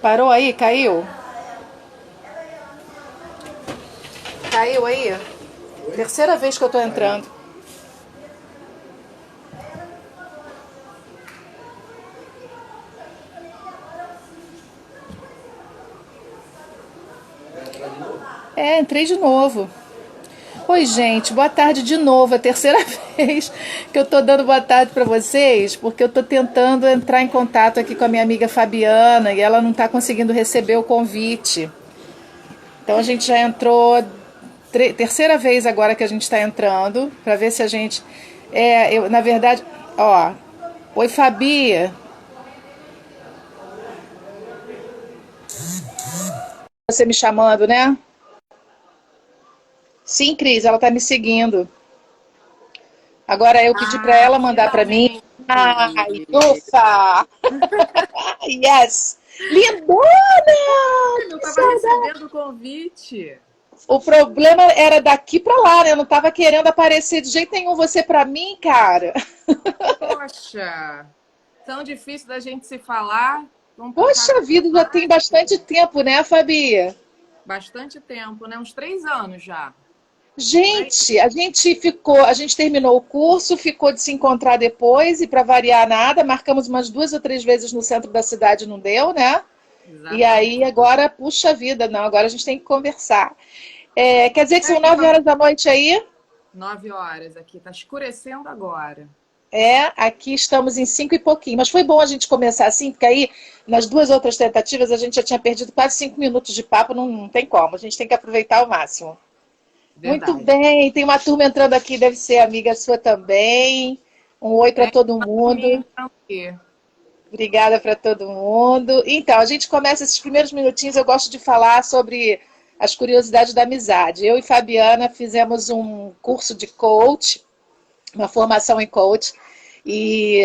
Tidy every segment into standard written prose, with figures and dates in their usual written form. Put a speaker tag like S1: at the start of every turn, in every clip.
S1: Parou aí? Caiu? Caiu aí? Terceira vez que eu tô entrando. É, entrei de novo. Oi, gente, boa tarde de novo. É a terceira vez que eu tô dando boa tarde para vocês, porque eu tô tentando entrar em contato aqui com a minha amiga Fabiana e ela não tá conseguindo receber o convite. Então a gente já entrou terceira vez agora que a gente está entrando para ver se a gente na verdade, ó, oi Fabi, você me chamando, né? Sim, Cris, ela tá me seguindo. Agora eu pedi para
S2: Ah,
S1: ela mandar para mim.
S2: finalmente!
S1: Ai, ufa! Yes! Lindona!
S2: Não
S1: Que
S2: estava
S1: saudade!
S2: recebendo o convite.
S1: O problema era daqui para lá, né? Eu não tava querendo aparecer de jeito nenhum você para mim, cara.
S2: Poxa, tão difícil da gente se falar. Vamos por
S1: Poxa
S2: carta
S1: vida, já tem bastante
S2: mágica.
S1: tempo, né, Fabi?
S2: Bastante tempo, né? Uns 3 anos já. Por aí.
S1: A gente terminou o curso, ficou de se encontrar depois e para variar nada, marcamos umas 2 ou 3 vezes no centro da cidade, não deu, né? E aí
S2: Exatamente.
S1: agora, puxa vida, não, agora a gente tem que conversar. É, quer dizer que
S2: E
S1: são
S2: aí,
S1: 9 horas da noite aí?
S2: 9 horas aqui. Tá escurecendo agora.
S1: É, aqui estamos em 5 e pouquinho. Mas foi bom a gente começar assim, porque aí nas duas outras tentativas a gente já tinha perdido quase 5 minutos de papo, não tem como. A gente tem que aproveitar ao máximo. Muito
S2: Verdade.
S1: bem, tem uma turma entrando aqui, deve ser amiga sua também. Um oi para
S2: Tem
S1: todo
S2: uma turminha
S1: mundo.
S2: entrando aqui.
S1: Obrigada para todo mundo. Então, a gente começa esses primeiros minutinhos. Eu gosto de falar sobre as curiosidades da amizade. Eu e Fabiana fizemos um curso de coach, uma formação em coach, e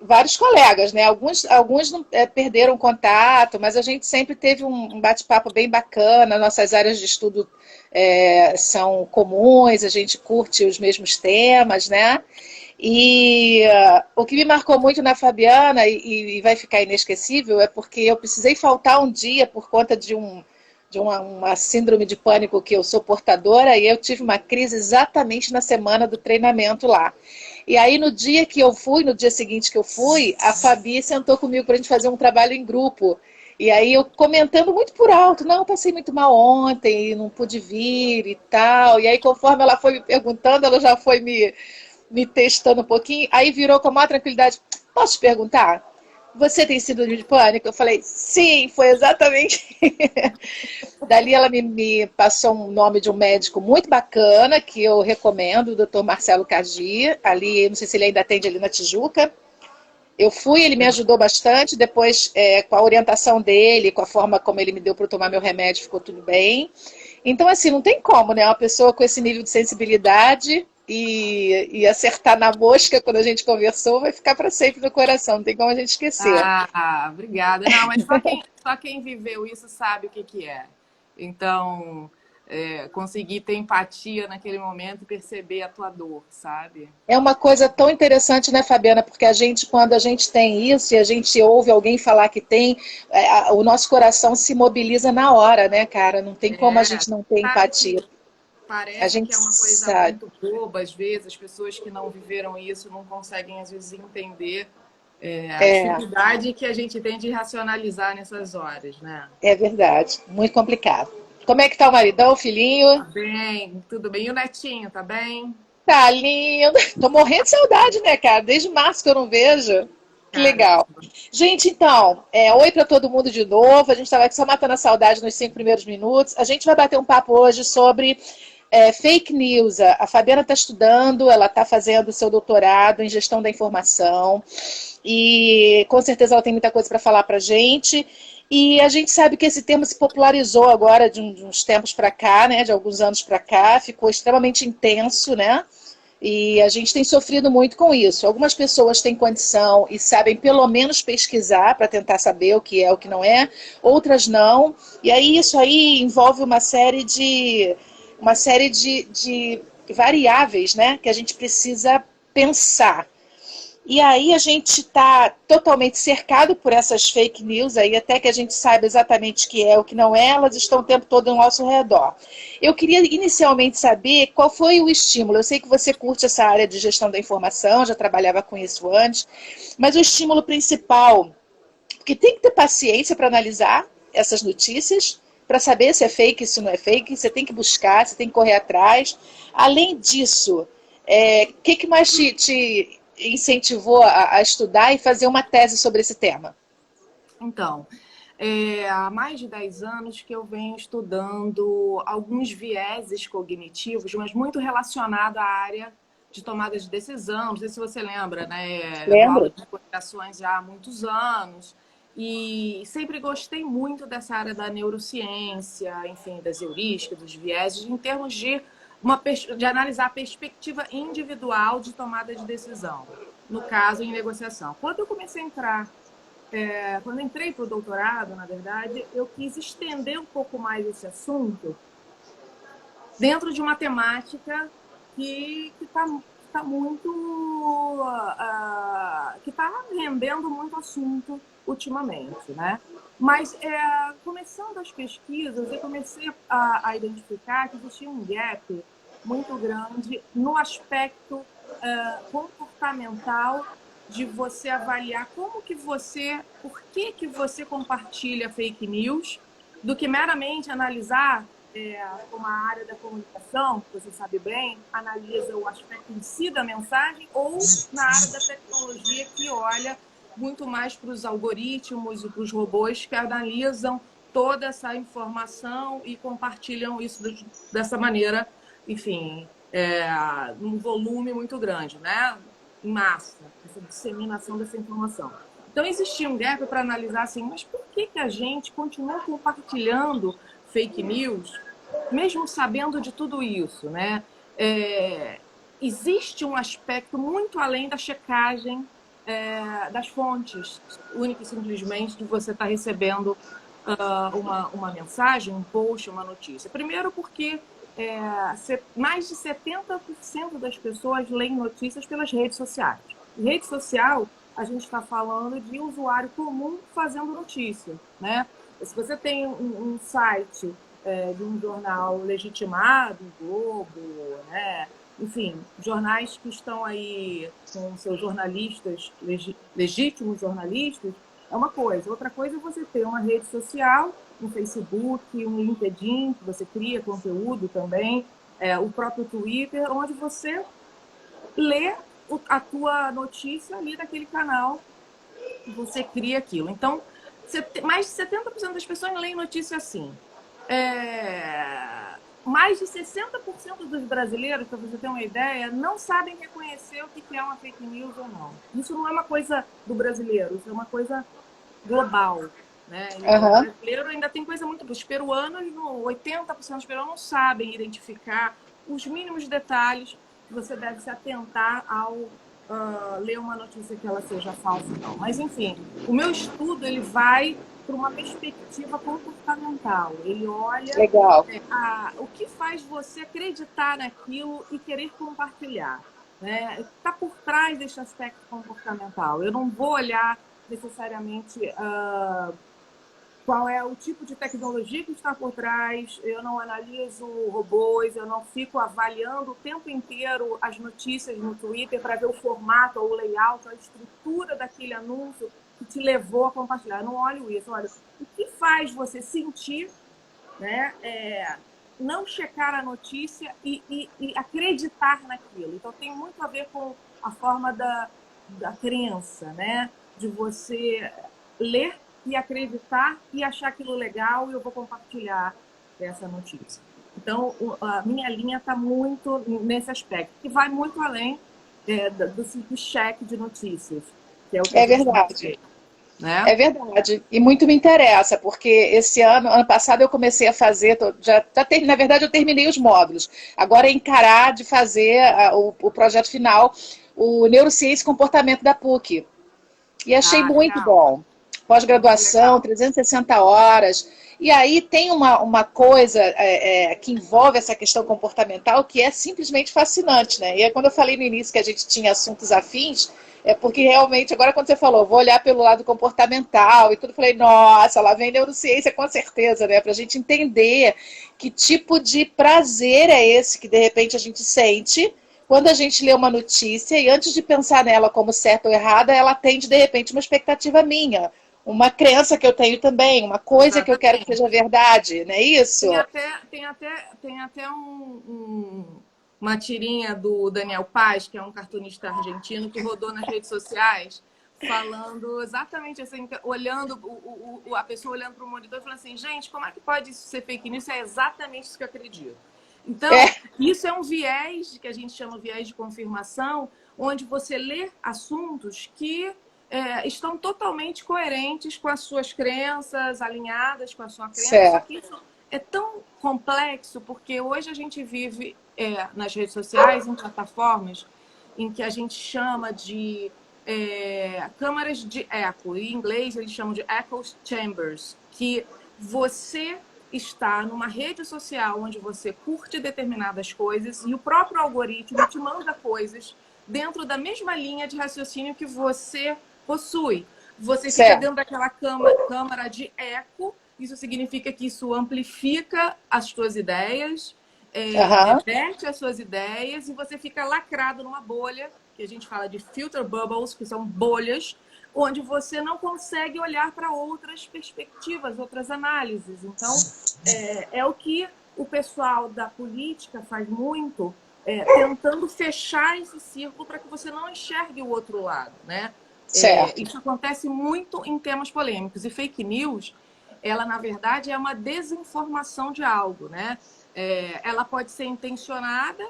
S1: vários colegas, né? Alguns não, perderam contato, mas a gente sempre teve um bate-papo bem bacana. Nossas áreas de estudo são comuns, a gente curte os mesmos temas, né? E o que me marcou muito na Fabiana e vai ficar inesquecível é porque eu precisei faltar um dia por conta de uma síndrome de pânico que eu sou portadora e eu tive uma crise exatamente na semana do treinamento lá. E aí no dia que eu fui, no dia seguinte que eu fui, a Fabi sentou comigo para a gente fazer um trabalho em grupo. E aí eu comentando muito por alto, não, passei muito mal ontem, não pude vir e tal. E aí conforme ela foi me perguntando, ela já foi me testando um pouquinho, aí virou com a maior tranquilidade. Posso te perguntar? Você tem síndrome de pânico? Eu falei, sim, foi exatamente. Dali ela me passou um nome de um médico muito bacana, que eu recomendo, o Dr. Marcelo Cagi. Ali, não sei se ele ainda atende ali na Tijuca. Eu fui, ele me ajudou bastante. Depois, com a orientação dele, com a forma como ele me deu para tomar meu remédio, ficou tudo bem. Então, assim, não tem como, né? Uma pessoa com esse nível de sensibilidade e acertar na mosca quando a gente conversou vai ficar para sempre no coração, não tem como a gente esquecer.
S2: Ah, obrigada. Não, mas só quem viveu isso sabe o que que é. Então, conseguir ter empatia naquele momento e perceber a tua dor, sabe?
S1: É uma coisa tão interessante, né, Fabiana? Porque a gente, quando a gente tem isso e a gente ouve alguém falar que tem, o nosso coração se mobiliza na hora, né, cara? Não tem como a
S2: É,
S1: gente não ter
S2: sabe
S1: empatia.
S2: que
S1: A
S2: parece que
S1: gente
S2: é uma coisa
S1: sabe.
S2: muito boba, às vezes, as pessoas que não viveram isso não conseguem, às vezes, entender a
S1: É,
S2: dificuldade que a gente tem de racionalizar nessas horas, né?
S1: é verdade. Muito complicado. Como é que tá o maridão, o filhinho?
S2: Tá bem, tudo bem. E o netinho, tá bem?
S1: Tá lindo. Tô morrendo de saudade, né, cara? Desde março que eu não vejo. Que legal.
S2: Caramba.
S1: Gente, então, oi para todo mundo de novo. A gente estava aqui só matando a saudade nos 5 primeiros minutos. A gente vai bater um papo hoje sobre fake news. A Fabiana está estudando, ela está fazendo o seu doutorado em gestão da informação e com certeza ela tem muita coisa para falar para gente. E a gente sabe que esse termo se popularizou agora de uns tempos para cá, né, de alguns anos para cá, ficou extremamente intenso, né? E a gente tem sofrido muito com isso. Algumas pessoas têm condição e sabem pelo menos pesquisar para tentar saber o que é, o que não é, outras não. E aí isso aí envolve uma série de variáveis, né, que a gente precisa pensar. E aí a gente está totalmente cercado por essas fake news, aí até que a gente saiba exatamente o que é, o que não é, elas estão o tempo todo ao nosso redor. Eu queria inicialmente saber qual foi o estímulo. Eu sei que você curte essa área de gestão da informação, já trabalhava com isso antes, mas o estímulo principal, porque tem que ter paciência para analisar essas notícias, para saber se é fake, se não é fake, você tem que buscar, você tem que correr atrás. Além disso, o que mais te incentivou a estudar e fazer uma tese sobre esse tema?
S2: Então, há mais de 10 anos que eu venho estudando alguns vieses cognitivos, mas muito relacionado à área de tomada de decisão. Não sei se você lembra, né? Eu dou aula
S1: Lembro.
S2: de comunicações já há muitos anos e sempre gostei muito dessa área da neurociência, enfim, das heurísticas, dos vieses, em termos de analisar a perspectiva individual de tomada de decisão, no caso, em negociação. Quando eu comecei a entrar quando entrei para o doutorado, na verdade, eu quis estender um pouco mais esse assunto dentro de uma temática que tá muito que está rendendo muito assunto ultimamente, né? Mas começando as pesquisas, eu comecei a identificar que existia um gap muito grande no aspecto comportamental de você avaliar por que você compartilha fake news, do que meramente analisar como a área da comunicação, que você sabe bem, analisa o aspecto em si da mensagem, ou na área da tecnologia, que olha muito mais para os algoritmos e para os robôs que analisam toda essa informação e compartilham isso dessa maneira, enfim, num volume muito grande, né? Em massa, essa disseminação dessa informação. Então, existia um gap para analisar assim, mas por que a gente continua compartilhando fake news, mesmo sabendo de tudo isso, né? Existe um aspecto muito além da checagem das fontes, única e simplesmente de você estar recebendo uma mensagem, um post, uma notícia. Primeiro porque mais de 70% das pessoas leem notícias pelas redes sociais. Rede social, a gente está falando de usuário comum fazendo notícia, né? Se você tem um site de um jornal legitimado, um Globo, né? Enfim, jornais que estão aí com seus jornalistas, legítimos jornalistas, é uma coisa. Outra coisa é você ter uma rede social, um Facebook, um LinkedIn, que você cria conteúdo também, o próprio Twitter, onde você lê a tua notícia ali daquele canal e você cria aquilo. Então, mais de 70% das pessoas leem notícia assim. Mais de 60% dos brasileiros, para você ter uma ideia, não sabem reconhecer o que é uma fake news ou não. Isso não é uma coisa do brasileiro, isso é uma coisa global, né? Então, o brasileiro ainda tem coisa muito... Os peruanos, 80% dos peruanos não sabem identificar os mínimos detalhes que você deve se atentar ao ler uma notícia que ela seja falsa ou não. Mas, enfim, o meu estudo ele vai para uma perspectiva comportamental. Ele olha o que faz você acreditar naquilo e querer compartilhar, né? Está por trás desse aspecto comportamental. Eu não vou olhar necessariamente qual é o tipo de tecnologia que está por trás, eu não analiso robôs, eu não fico avaliando o tempo inteiro as notícias no Twitter para ver o formato, ou o layout, a estrutura daquele anúncio que te levou a compartilhar. Eu não olho isso, olha, o que faz você sentir, né, não checar a notícia e acreditar naquilo. Então tem muito a ver com a forma da crença, né, de você ler e acreditar e achar aquilo legal e eu vou compartilhar essa notícia. Então, a minha linha está muito nesse aspecto, que vai muito além do simples cheque de notícias, que é o que a gente
S1: verdade.
S2: Né?
S1: É verdade. E muito me interessa, porque esse ano passado eu comecei a fazer, na verdade eu terminei os módulos. Agora é encarar de fazer o projeto final, o Neurociência e Comportamento da PUC. E achei muito bom. Pós-graduação, 360 horas. E aí tem uma coisa que envolve essa questão comportamental que é simplesmente fascinante, né? E aí, quando eu falei no início que a gente tinha assuntos afins, É porque realmente, agora quando você falou, vou olhar pelo lado comportamental e tudo, falei, nossa, lá vem neurociência com certeza, né? Pra gente entender que tipo de prazer é esse que de repente a gente sente quando a gente lê uma notícia e antes de pensar nela como certa ou errada, ela atende de repente uma expectativa minha, uma crença que eu tenho também, uma coisa que eu quero que
S2: Exatamente.
S1: seja verdade, não é isso?
S2: Tem até uma tirinha do Daniel Paz, que é um cartunista argentino, que rodou nas redes sociais, falando exatamente assim, olhando a pessoa olhando para o monitor e falando assim, gente, como é que pode isso ser fake news? Isso é exatamente isso que eu acredito. Então,
S1: É,
S2: isso é um viés que a gente chama viés de confirmação, onde você lê assuntos que estão totalmente coerentes com as suas crenças, alinhadas com a sua crença, só
S1: certo,
S2: que isso é tão complexo, porque hoje a gente vive nas redes sociais, em plataformas, em que a gente chama de câmaras de eco. Em inglês, eles chamam de echo chambers, que você está numa rede social onde você curte determinadas coisas e o próprio algoritmo te manda coisas dentro da mesma linha de raciocínio que você possui. Você fica
S1: certo.
S2: dentro daquela câmara de eco. Isso significa que isso amplifica as suas ideias,
S1: Aham.
S2: repete as suas ideias e você fica lacrado numa bolha, que a gente fala de filter bubbles, que são bolhas, onde você não consegue olhar para outras perspectivas, outras análises. Então, é o que o pessoal da política faz muito, tentando fechar esse círculo para que você não enxergue o outro lado, né?
S1: Certo.
S2: Isso acontece muito em temas polêmicos. E fake news, ela, na verdade, é uma desinformação de algo, né? Ela pode ser intencionada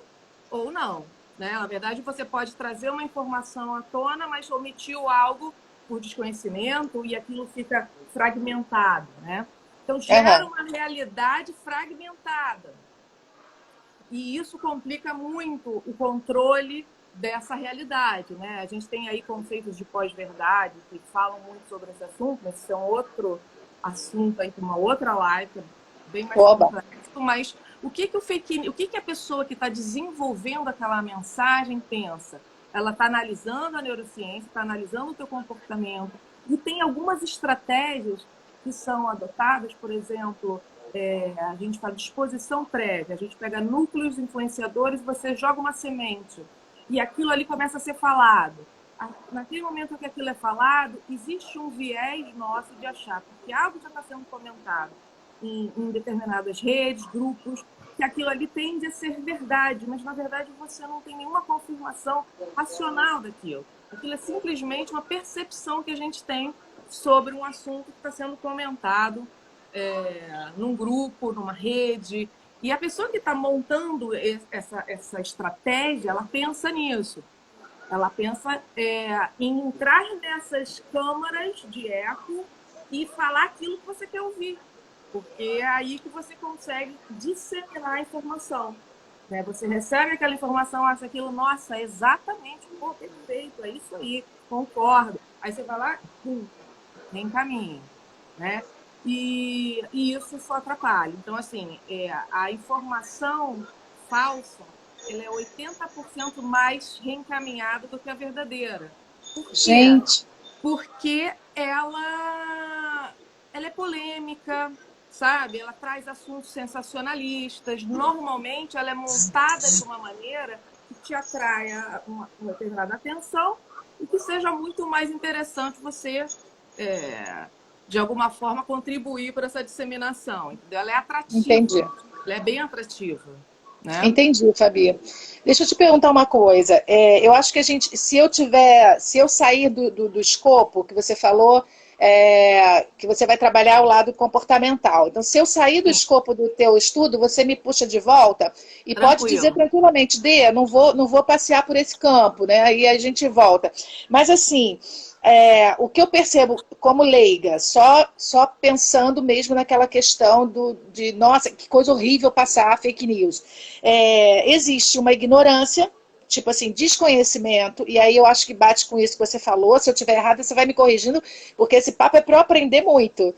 S2: ou não, né? Na verdade, você pode trazer uma informação à tona, mas omitiu algo por desconhecimento e aquilo fica fragmentado, né? Então, gera
S1: Aham.
S2: uma realidade fragmentada. E isso complica muito o controle dessa realidade, né? A gente tem aí conceitos de pós-verdade que falam muito sobre esse assunto, mas isso é um outro assunto aí, uma outra live, bem mais
S1: Oba.
S2: complexo. Mas o que a pessoa que está desenvolvendo aquela mensagem pensa? Ela está analisando a neurociência, está analisando o teu comportamento e tem algumas estratégias que são adotadas, por exemplo, a gente fala de exposição prévia, a gente pega núcleos influenciadores, você joga uma semente e aquilo ali começa a ser falado. Naquele momento que aquilo é falado, existe um viés nosso de achar, porque algo já está sendo comentado em determinadas redes, grupos, que aquilo ali tende a ser verdade, mas na verdade você não tem nenhuma confirmação racional daquilo. Aquilo é simplesmente uma percepção que a gente tem sobre um assunto que está sendo comentado num grupo, numa rede. E a pessoa que está montando essa estratégia, ela pensa nisso. Ela pensa em entrar nessas câmaras de eco e falar aquilo que você quer ouvir. Porque é aí que você consegue disseminar a informação. Né? Você recebe aquela informação, acha aquilo, nossa, é exatamente, pô, perfeito, é isso aí, concordo. Aí você vai lá, reencaminha, né? E isso só atrapalha. Então, assim, a informação falsa, ela é 80% mais reencaminhada do que a verdadeira. Por quê?
S1: Gente,
S2: Porque ela é polêmica, sabe? Ela traz assuntos sensacionalistas. Normalmente, ela é montada de uma maneira que te atraia uma determinada atenção e que seja muito mais interessante você, de alguma forma, contribuir para essa disseminação. Entendeu? Ela é
S1: entendi.
S2: atrativa, ela é bem atrativa, né?
S1: Entendi, Fabi. Deixa eu te perguntar uma coisa. Eu acho que a gente, se eu sair do escopo que você falou, que você vai trabalhar o lado comportamental. Então, se eu sair do
S2: Sim,
S1: escopo do teu estudo, você me puxa de volta e pode dizer
S2: tranquilo.
S1: tranquilamente, Dê, não vou passear por esse campo, né? Aí a gente volta. Mas assim, o que eu percebo como leiga, só pensando mesmo naquela questão de, nossa, que coisa horrível passar fake news. Existe uma ignorância, tipo assim, desconhecimento, e aí eu acho que bate com isso que você falou, se eu estiver errada você vai me corrigindo, porque esse papo é para eu aprender muito.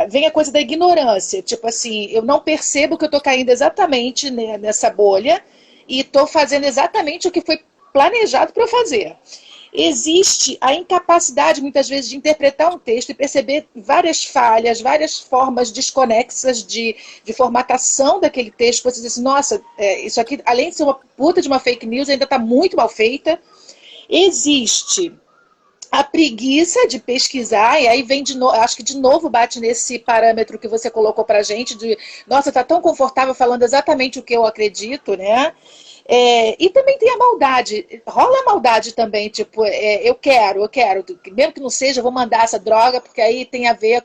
S1: Vem a coisa da ignorância, tipo assim, eu não percebo que eu estou caindo exatamente nessa bolha e estou fazendo exatamente o que foi planejado para eu fazer. existe a incapacidade, muitas vezes, de interpretar um texto e perceber várias falhas, várias formas desconexas de formatação daquele texto. Você diz assim, nossa, isso aqui, além de ser uma puta de uma fake news, ainda está muito mal feita. Existe a preguiça de pesquisar, e aí vem de novo, acho que de novo bate nesse parâmetro que você colocou pra gente, de, nossa, tá tão confortável falando exatamente o que eu acredito, né? E também tem a maldade, rola a maldade também, tipo, eu quero, mesmo que não seja, eu vou mandar essa droga, porque aí tem a ver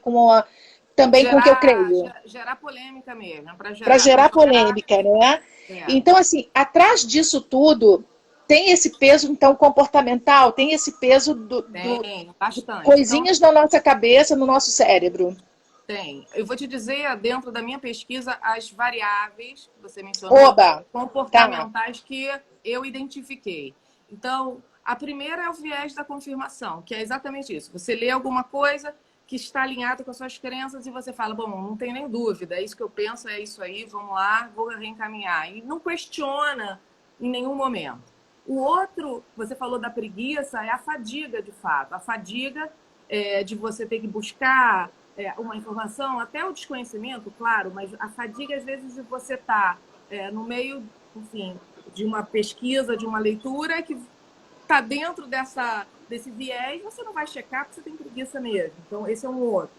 S1: também com o que eu creio.
S2: Gerar polêmica mesmo,
S1: Para
S2: pra
S1: gerar
S2: jogar.
S1: polêmica, né?
S2: É.
S1: Então, assim, atrás disso tudo tem esse peso, então, comportamental, tem esse peso
S2: Tem,
S1: de
S2: bastante. Então,
S1: coisinhas na nossa cabeça, no nosso cérebro.
S2: tem. Eu vou te dizer, dentro da minha pesquisa, as variáveis que você mencionou,
S1: Oba, tá.
S2: comportamentais que eu identifiquei. Então, a primeira é o viés da confirmação, que é exatamente isso. Você lê alguma coisa que está alinhada com as suas crenças e você fala, bom, não tem nem dúvida, é isso que eu penso, é isso aí, vamos lá, vou reencaminhar. E não questiona em nenhum momento. O outro, você falou da preguiça, é a fadiga, de fato. A fadiga de você ter que buscar uma informação, até o desconhecimento, claro, mas a fadiga, às vezes, de você estar no meio, enfim, de uma pesquisa, de uma leitura que está dentro desse viés, você não vai checar porque você tem preguiça mesmo. Então, esse é um outro.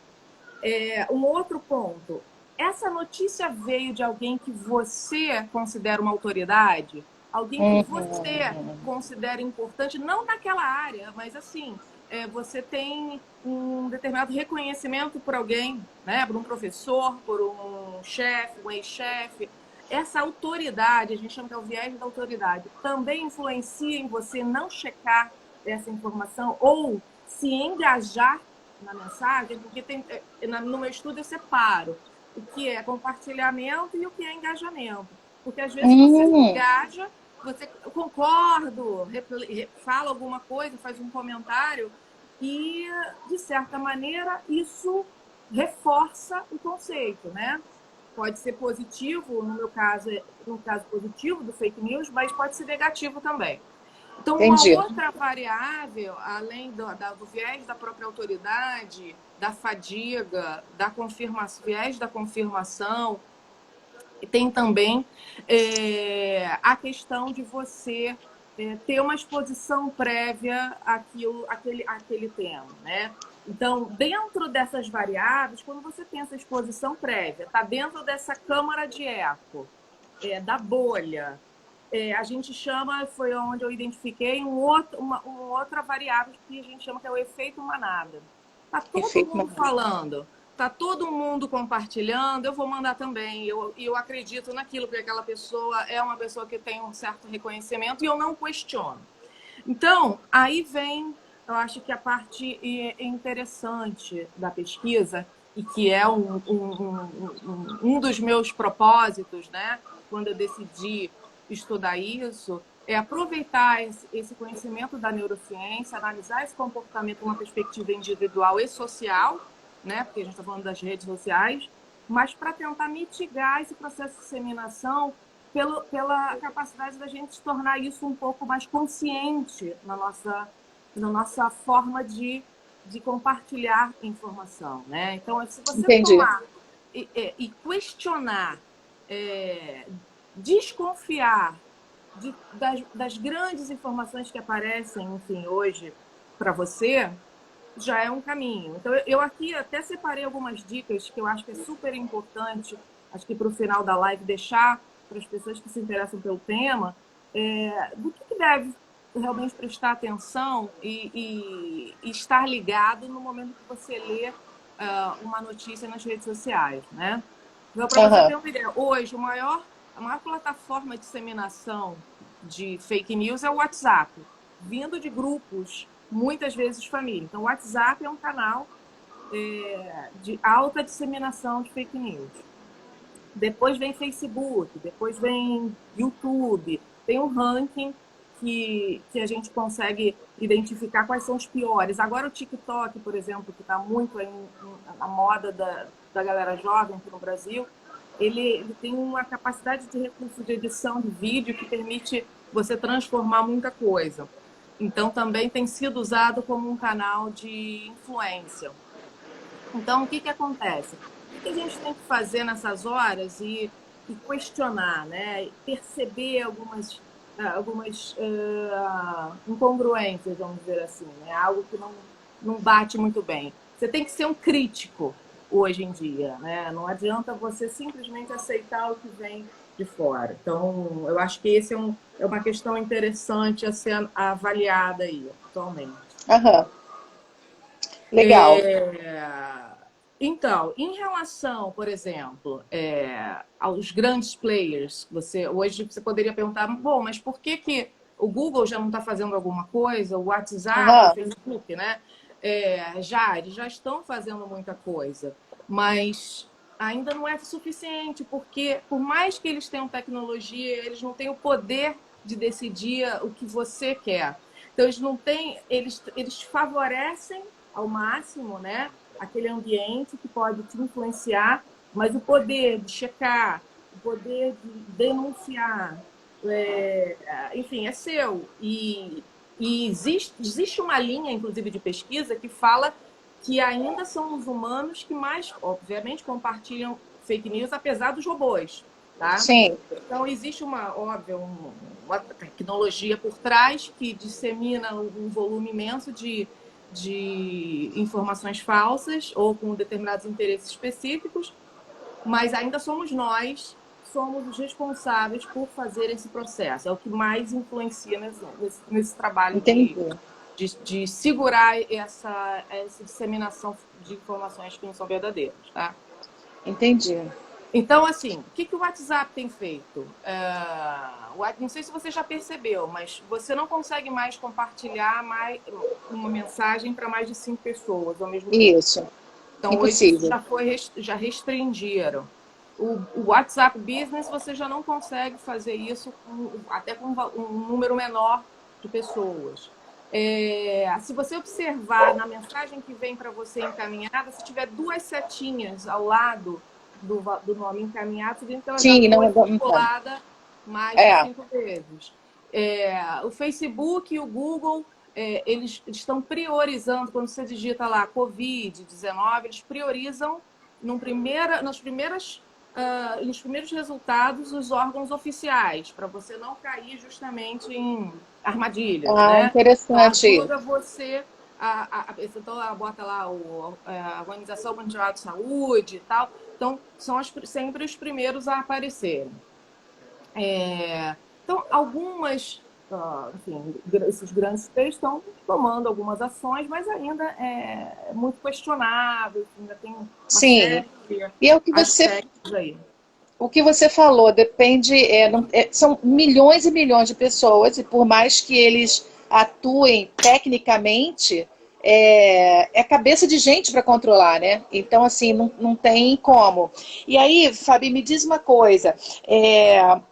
S2: Um outro ponto. Essa notícia veio de alguém que você considera uma autoridade? Alguém que você considera importante, não naquela área, mas assim, você tem um determinado reconhecimento por alguém, né? Por um professor, por um chefe, um ex-chefe. Essa autoridade, a gente chama que é o viés da autoridade, também influencia em você não checar essa informação ou se engajar na mensagem, porque no meu estudo eu separo o que é compartilhamento e o que é engajamento. Porque às vezes você engaja, você concordo, fala alguma coisa, faz um comentário e, de certa maneira, isso reforça o conceito, né? Pode ser positivo, no caso positivo do fake news, mas pode ser negativo também. Então, uma
S1: Entendi.
S2: outra variável, além do viés da própria autoridade, da fadiga, viés da confirmação, tem também a questão de você ter uma exposição prévia àquele tema, né? Então, dentro dessas variáveis, quando você tem essa exposição prévia, está dentro dessa câmara de eco, da bolha, a gente chama, foi onde eu identifiquei uma outra variável que a gente chama que é o efeito manada. Está todo mundo falando, está todo mundo compartilhando, eu vou mandar também. Eu acredito naquilo, porque aquela pessoa é uma pessoa que tem um certo reconhecimento e eu não questiono. Então, aí vem, eu acho que a parte interessante da pesquisa, e que é um dos meus propósitos, né, quando eu decidi estudar isso, é aproveitar esse conhecimento da neurociência, analisar esse comportamento numa perspectiva individual e social, né, porque a gente está falando das redes sociais, mas para tentar mitigar esse processo de disseminação pela capacidade da gente se tornar isso um pouco mais consciente na nossa forma de compartilhar informação, né? Então, se você tomar e questionar, desconfiar das grandes informações que aparecem, enfim, hoje para você, já é um caminho. Então, eu aqui até separei algumas dicas que eu acho que é super importante, acho que para o final da live, deixar para as pessoas que se interessam pelo tema, do que deve realmente prestar atenção e estar ligado no momento que você lê uma notícia nas redes sociais, né? Então, para você ter uma ideia, hoje a maior plataforma de disseminação de fake news é o WhatsApp, vindo de grupos, muitas vezes família. Então, o WhatsApp é um canal de alta disseminação de fake news. Depois vem Facebook, depois vem YouTube. Tem um ranking que a gente consegue identificar quais são os piores. Agora o TikTok, por exemplo, que está muito na moda da galera jovem aqui no Brasil, ele tem uma capacidade de recurso de edição de vídeo que permite você transformar muita coisa. Então, também tem sido usado como um canal de influência. Então, o que acontece? O que a gente tem que fazer nessas horas e questionar, né? Perceber algumas incongruências, vamos dizer assim, né? Algo que não bate muito bem. Você tem que ser um crítico hoje em dia, né? Não adianta você simplesmente aceitar o que vem de fora. Então, eu acho que esse é uma questão interessante a ser avaliada aí, atualmente.
S1: Aham. Legal.
S2: É, Então, em relação, por exemplo, aos grandes players, hoje você poderia perguntar, bom, mas por que o Google já não está fazendo alguma coisa, o WhatsApp, o
S1: Aham.
S2: Facebook, né? Eles já estão fazendo muita coisa, mas ainda não é suficiente, porque por mais que eles tenham tecnologia, eles não têm o poder de decidir o que você quer. Então, eles não têm, eles favorecem ao máximo, né, aquele ambiente que pode te influenciar, mas o poder de checar, o poder de denunciar, enfim, é seu. E existe uma linha, inclusive, de pesquisa que fala que ainda são os humanos que mais, obviamente, compartilham fake news, apesar dos robôs, tá?
S1: Sim,
S2: Então, existe uma tecnologia por trás que dissemina um volume imenso de informações falsas ou com determinados interesses específicos, mas ainda somos nós que somos os responsáveis por fazer esse processo. É o que mais influencia nesse trabalho
S1: entendi.
S2: de segurar essa disseminação de informações que não são verdadeiras, tá?
S1: Entendi.
S2: Então, assim, o que o WhatsApp tem feito? Não sei se você já percebeu, mas você não consegue mais compartilhar uma mensagem para mais de 5 pessoas ao mesmo tempo.
S1: Isso.
S2: Então, hoje isso
S1: Impossível.
S2: já restringiram. O WhatsApp Business você já não consegue fazer isso até com um número menor de pessoas. Se você observar na mensagem que vem para você encaminhada, se tiver duas setinhas ao lado do nome encaminhado, significa que ela já
S1: Sim, não,
S2: foi
S1: não tá.
S2: circulada mais de
S1: É.
S2: 5 vezes. O Facebook e o Google, eles estão priorizando, quando você digita lá Covid-19, eles priorizam nos primeiros resultados os órgãos oficiais, para você não cair justamente em armadilhas,
S1: Ah,
S2: né? Então,
S1: interessante.
S2: ajuda você então ela bota lá a Organização Mundial de Saúde e tal. Então, são sempre os primeiros a aparecerem. Então, enfim, esses grandes players estão tomando algumas ações, mas ainda é muito questionável, ainda tem uma
S1: Sim.
S2: série de
S1: E é
S2: aspectos aí.
S1: o que você falou, depende, são milhões e milhões de pessoas, e por mais que eles atuem tecnicamente, é cabeça de gente para controlar, né? Então, assim, não tem como. E aí, Fabi, me diz uma coisa.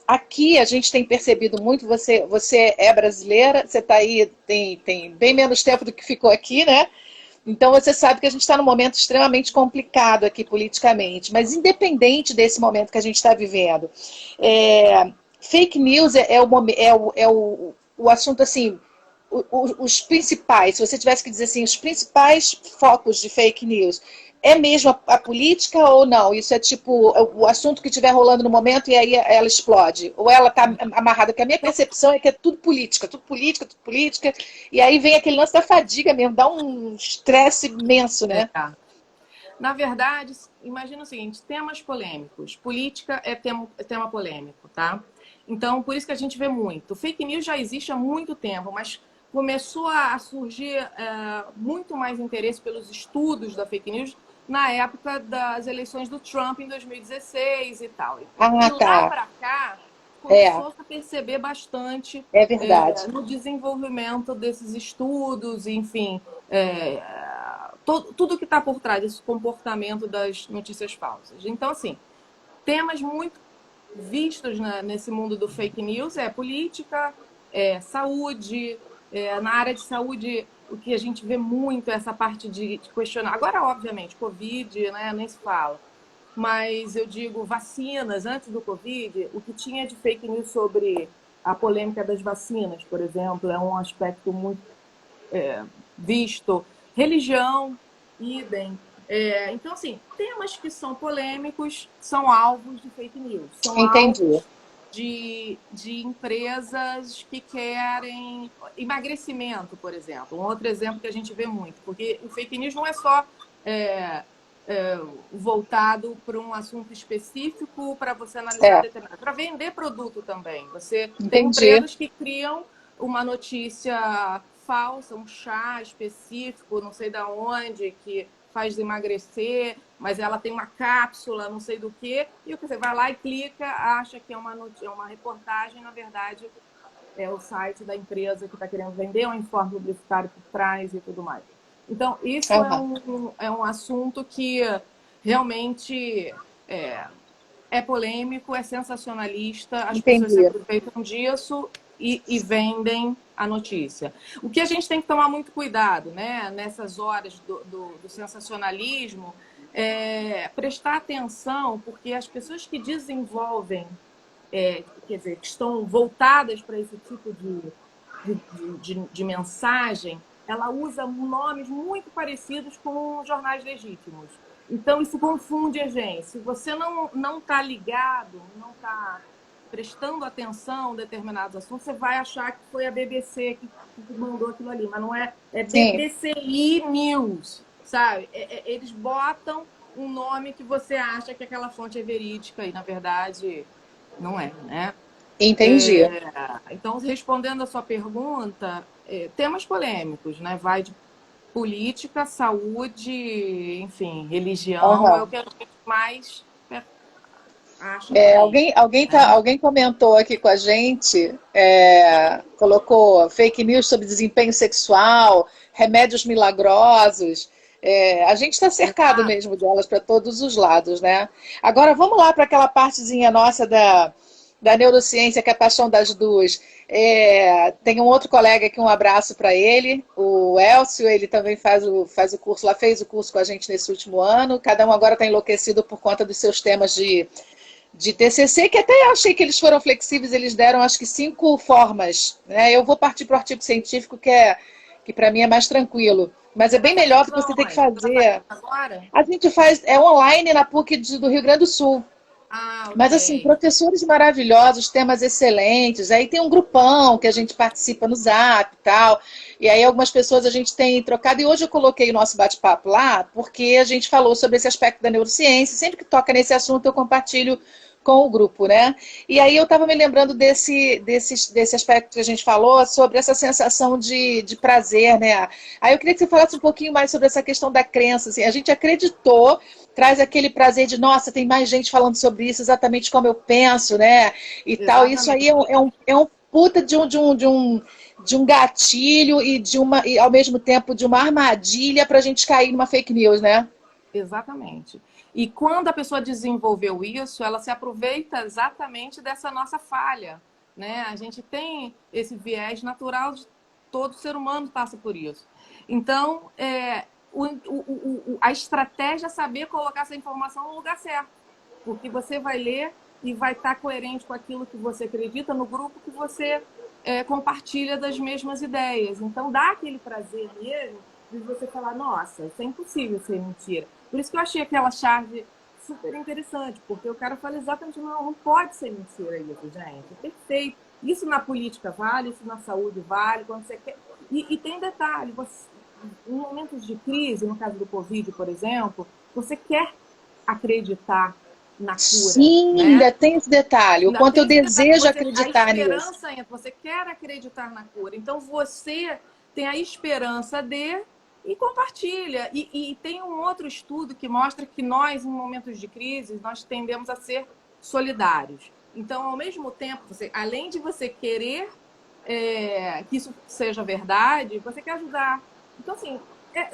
S1: Aqui a gente tem percebido muito, você é brasileira, você está aí, tem bem menos tempo do que ficou aqui, né? Então você sabe que a gente está num momento extremamente complicado aqui politicamente, mas independente desse momento que a gente está vivendo, fake news o assunto assim, os principais, se você tivesse que dizer assim, os principais focos de fake news, é mesmo a política ou não? Isso é tipo o assunto que estiver rolando no momento e aí ela explode? Ou ela está amarrada? Porque a minha percepção é que é tudo política, tudo política, tudo política. E aí vem aquele lance da fadiga mesmo, dá um estresse imenso, né?
S2: É. Na verdade, imagina o seguinte, temas polêmicos. Política é tema polêmico, tá? Então, por isso que a gente vê muito. Fake news já existe há muito tempo, mas começou a surgir muito mais interesse pelos estudos da fake news na época das eleições do Trump em 2016 e tal. De
S1: Ah,
S2: lá
S1: tá.
S2: para cá,
S1: É,
S2: começou a perceber bastante
S1: é verdade.
S2: no desenvolvimento desses estudos, enfim, tudo que está por trás desse comportamento das notícias falsas. Então, assim, temas muito vistos nesse mundo do fake news é política, saúde. Na área de saúde, o que a gente vê muito é essa parte de questionar. Agora, obviamente, Covid, né, nem se fala. Mas eu digo vacinas, antes do Covid, o que tinha de fake news sobre A polêmica das vacinas, por exemplo, é um aspecto muito visto. Religião, idem. Então, assim, temas que são polêmicos são alvos de fake news, são
S1: Entendi.
S2: alvos de empresas que querem emagrecimento, por exemplo. Um outro exemplo que a gente vê muito, porque o fake news não é só voltado para um assunto específico para você analisar determinado, para vender produto também. Você tem empresas que criam uma notícia falsa, um chá específico, não sei da onde, que faz emagrecer, mas ela tem uma cápsula, não sei do que, e você vai lá e clica, acha que é uma reportagem, na verdade é o site da empresa que está querendo vender, um informe publicitário por trás e tudo mais. Então, isso é um assunto que realmente é polêmico, é sensacionalista, as pessoas se aproveitam disso e vendem a notícia. O que a gente tem que tomar muito cuidado, né, nessas horas do sensacionalismo, é prestar atenção, porque as pessoas que desenvolvem, quer dizer, que estão voltadas para esse tipo de mensagem, ela usa nomes muito parecidos com jornais legítimos. Então, isso confunde a gente. Se você não está ligado, não está prestando atenção a determinados assuntos, você vai achar que foi a BBC que mandou aquilo ali, mas não é. É BBCI News, sabe? Eles botam um nome que você acha que aquela fonte é verídica e, na verdade, não é, né?
S1: Entendi.
S2: Então, respondendo a sua pergunta, temas polêmicos, né? Vai de política, saúde, enfim, religião, é o que a gente mais acha.
S1: Alguém comentou aqui com a gente, colocou fake news sobre desempenho sexual, remédios milagrosos. A gente está cercado mesmo delas para todos os lados, né? Agora vamos lá para aquela partezinha nossa da neurociência, que é a paixão das duas. Tem um outro colega aqui, um abraço para ele, o Elcio, ele também fez o curso com a gente nesse último ano. Cada um agora está enlouquecido por conta dos seus temas de TCC, que até achei que eles foram flexíveis, eles deram acho que 5 formas, né? Eu vou partir para o artigo científico, que para mim é mais tranquilo, mas é bem melhor do que você ter que fazer. A gente faz online na PUC do Rio Grande do Sul.
S2: Okay.
S1: Mas assim, professores maravilhosos, temas excelentes, aí tem um grupão que a gente participa no Zap e tal, e aí algumas pessoas a gente tem trocado, e hoje eu coloquei o nosso bate-papo lá, porque a gente falou sobre esse aspecto da neurociência, sempre que toca nesse assunto eu compartilho com o grupo, né? E aí eu estava me lembrando desse aspecto que a gente falou, sobre essa sensação de prazer, né? Aí eu queria que você falasse um pouquinho mais sobre essa questão da crença, assim, a gente acreditou, traz aquele prazer de, nossa, tem mais gente falando sobre isso, exatamente como eu penso, né? E tal, isso aí é um puta de um gatilho e ao mesmo tempo de uma armadilha para a gente cair numa fake news, né?
S2: Exatamente. E quando a pessoa desenvolveu isso, ela se aproveita exatamente dessa nossa falha, né? A gente tem esse viés natural, de todo ser humano passa por isso. Então, a estratégia é saber colocar essa informação no lugar certo, porque você vai ler e vai estar coerente com aquilo que você acredita no grupo que você compartilha das mesmas ideias. Então, dá aquele prazer mesmo de você falar, nossa, isso é impossível ser mentira. Por isso que eu achei aquela charge super interessante, porque o cara fala exatamente, não pode ser mentira isso, gente, é perfeito. Isso na política vale, isso na saúde vale, quando você quer. E tem detalhe, em momentos de crise, no caso do Covid, por exemplo, você quer acreditar na cura.
S1: Sim, né? Ainda tem esse detalhe, o quanto eu desejo acreditar nisso.
S2: Você quer acreditar na cura, então você tem a esperança e compartilha. E tem um outro estudo que mostra que nós, em momentos de crise, nós tendemos a ser solidários. Então, ao mesmo tempo, além de você querer que isso seja verdade, você quer ajudar. Então, assim,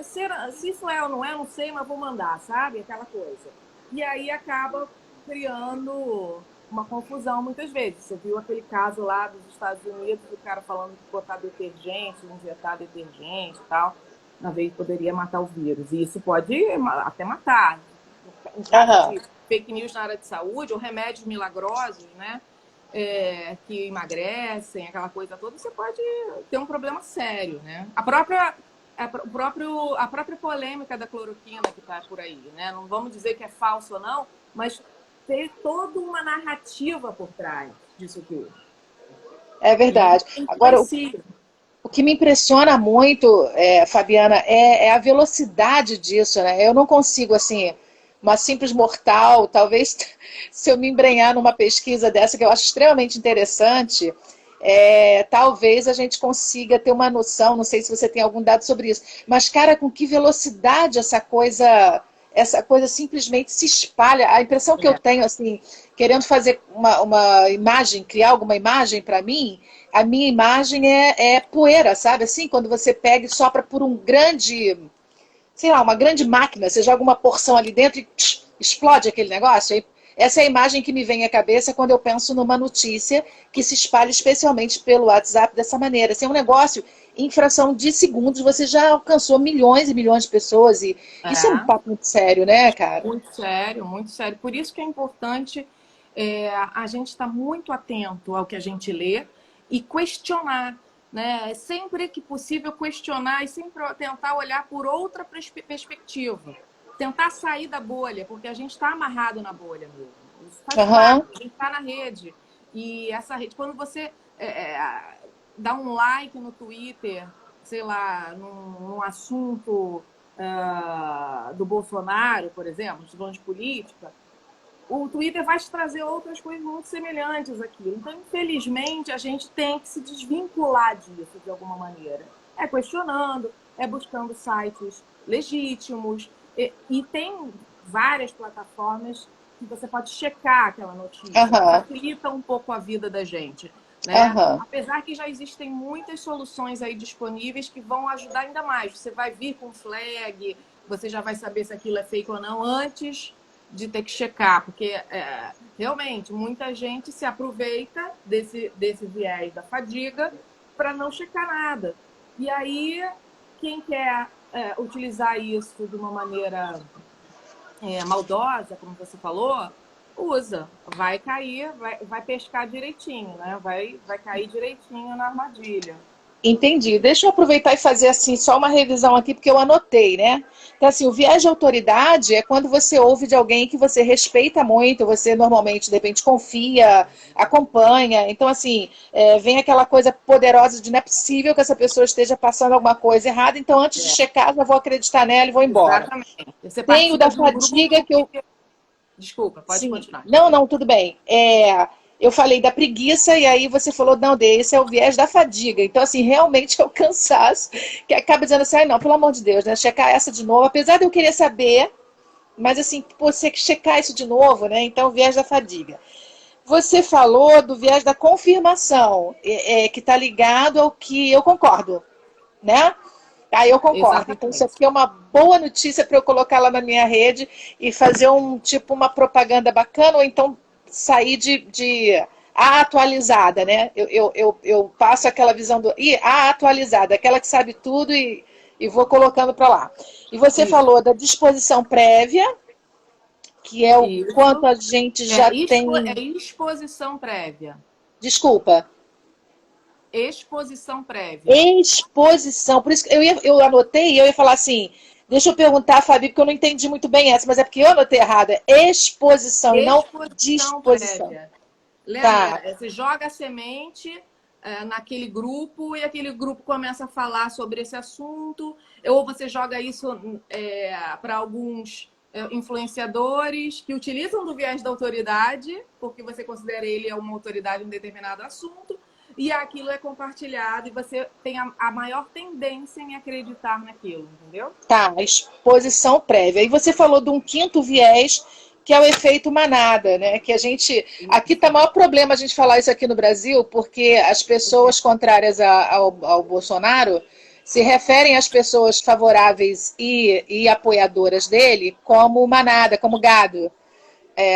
S2: se isso é ou não é, não sei, mas vou mandar, sabe? Aquela coisa. E aí acaba criando uma confusão muitas vezes. Você viu aquele caso lá dos Estados Unidos, o cara falando de botar detergente, injetar detergente e tal, na vez poderia matar o vírus. E isso pode até matar. Em caso de fake news na área de saúde, ou remédios milagrosos, né? que emagrecem, aquela coisa toda, você pode ter um problema sério, né? A própria polêmica da cloroquina que está por aí, né? Não vamos dizer que é falso ou não, mas tem toda uma narrativa por trás disso tudo.
S1: É verdade. Agora, o que me impressiona muito, Fabiana, é a velocidade disso, né? Eu não consigo, assim, uma simples mortal, talvez se eu me embrenhar numa pesquisa dessa, que eu acho extremamente interessante, talvez a gente consiga ter uma noção, não sei se você tem algum dado sobre isso, mas, cara, com que velocidade essa coisa simplesmente se espalha. A impressão que eu tenho, assim, querendo fazer uma imagem, criar alguma imagem para mim, a minha imagem é poeira, sabe? Assim, quando você pega e sopra por um grande, sei lá, uma grande máquina, você joga uma porção ali dentro e explode aquele negócio. Essa é a imagem que me vem à cabeça quando eu penso numa notícia que se espalha especialmente pelo WhatsApp dessa maneira. Assim, é um negócio, em fração de segundos, você já alcançou milhões e milhões de pessoas. E isso é um papo muito sério, né, cara?
S2: Muito sério, muito sério. Por isso que é importante a gente estar muito atento ao que a gente lê e questionar, né? Sempre que possível questionar e sempre tentar olhar por outra perspectiva. Tentar sair da bolha, porque a gente está amarrado na bolha mesmo. Isso faz parte, a gente está na rede. E essa rede, quando você dá um like no Twitter, sei lá, num assunto do Bolsonaro, por exemplo, falando de política, o Twitter vai te trazer outras coisas muito semelhantes àquilo. Então, infelizmente, a gente tem que se desvincular disso de alguma maneira. É questionando, é buscando sites legítimos, e tem várias plataformas que você pode checar aquela notícia. Facilita um pouco a vida da gente. Né? Apesar que já existem muitas soluções aí disponíveis que vão ajudar ainda mais. Você vai vir com flag, você já vai saber se aquilo é fake ou não antes de ter que checar, porque realmente muita gente se aproveita desse viés da fadiga para não checar nada. E aí, quem quer utilizar isso de uma maneira maldosa, como você falou, usa, vai cair, vai pescar direitinho, né? Vai cair direitinho na armadilha.
S1: Entendi. Deixa eu aproveitar e fazer assim só uma revisão aqui, porque eu anotei, né? Então, assim, o viés de autoridade é quando você ouve de alguém que você respeita muito, você normalmente, de repente, confia, acompanha. Então, assim, vem aquela coisa poderosa de não é possível que essa pessoa esteja passando alguma coisa errada, então antes de checar, já vou acreditar nela e vou embora.
S2: Exatamente. Você
S1: tem o da fadiga que eu...
S2: Desculpa, pode continuar.
S1: Não, tudo bem. Eu falei da preguiça e aí você falou, não, esse é o viés da fadiga. Então, assim, realmente é o cansaço que acaba dizendo assim, não, pelo amor de Deus, né? Checar essa de novo, apesar de eu querer saber, mas assim, você checar isso de novo, né? Então, o viés da fadiga. Você falou do viés da confirmação, que está ligado ao que eu concordo, né? Aí eu concordo. Exatamente. Então, isso aqui é uma boa notícia para eu colocar lá na minha rede e fazer uma propaganda bacana, ou então sair de a atualizada, né? Eu passo aquela visão a atualizada, aquela que sabe tudo e vou colocando para lá. E você falou da disposição prévia, que é o quanto a gente já tem...
S2: É exposição prévia.
S1: Desculpa.
S2: Exposição prévia.
S1: Exposição. Por isso que eu anotei e eu ia falar assim... Deixa eu perguntar, Fabi, porque eu não entendi muito bem essa, mas é porque eu anotei errado. É exposição e não disposição.
S2: Prévia. Lembra? Você joga a semente naquele grupo e aquele grupo começa a falar sobre esse assunto, ou você joga isso para alguns influenciadores que utilizam do viés da autoridade, porque você considera ele uma autoridade em determinado assunto, e aquilo é compartilhado e você tem a maior tendência em acreditar naquilo, entendeu?
S1: Tá, exposição prévia. E você falou de um quinto viés, que é o efeito manada, né? Que a gente... Aqui tá o maior problema a gente falar isso aqui no Brasil, porque as pessoas contrárias ao Bolsonaro se referem às pessoas favoráveis e apoiadoras dele como manada, como gado.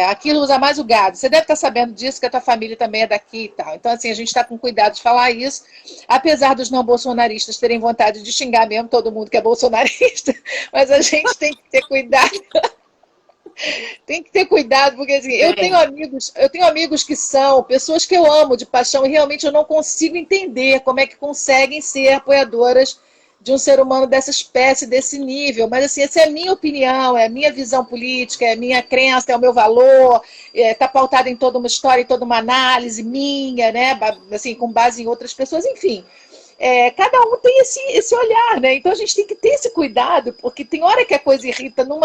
S1: Aqui usa mais o gado. Você deve estar sabendo disso, que a tua família também é daqui e tal. Então, assim, a gente está com cuidado de falar isso. Apesar dos não bolsonaristas terem vontade de xingar mesmo todo mundo que é bolsonarista, mas a gente tem que ter cuidado. Tem que ter cuidado, porque assim, eu tenho amigos que são pessoas que eu amo de paixão e realmente eu não consigo entender como é que conseguem ser apoiadoras de um ser humano dessa espécie, desse nível. Mas assim, essa é a minha opinião, é a minha visão política, é a minha crença, é o meu valor, está pautada em toda uma história, em toda uma análise minha, né? Assim, com base em outras pessoas, enfim. Cada um tem esse olhar, né? Então a gente tem que ter esse cuidado, porque tem hora que a coisa irrita num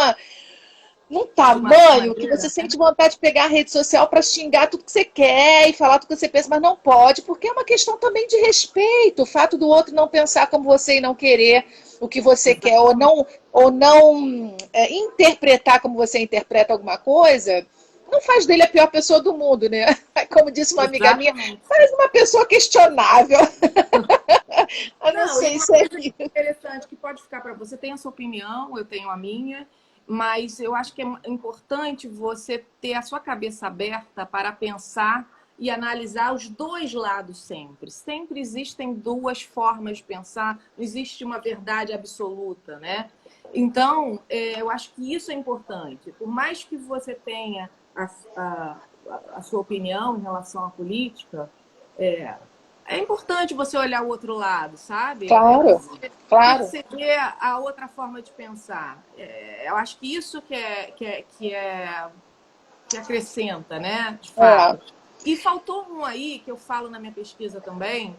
S2: De uma
S1: tamanho que você
S2: maneira, né?
S1: sente vontade de pegar a rede social para xingar tudo que você quer e falar tudo que você pensa, mas não pode, porque é uma questão também de respeito. O fato do outro não pensar como você e não querer o que você quer, ou não interpretar como você interpreta alguma coisa, não faz dele a pior pessoa do mundo, né? Como disse uma amiga minha,
S2: Exatamente.
S1: faz uma pessoa questionável. Eu não
S2: Não, e
S1: sei
S2: uma
S1: se é
S2: coisa interessante que pode ficar para você, tem a sua opinião, eu tenho a minha, mas eu acho que é importante você ter a sua cabeça aberta para pensar e analisar os dois lados sempre. Sempre existem duas formas de pensar, não existe uma verdade absoluta, né? Então, eu acho que isso é importante. Por mais que você tenha a, a sua opinião em relação à política, é, é importante você olhar o outro lado, sabe? É
S1: claro,
S2: você
S1: claro.
S2: perceber a outra forma de pensar. Eu acho que isso que acrescenta, né? De
S1: É.
S2: fato. E faltou um aí, que eu falo na minha pesquisa também,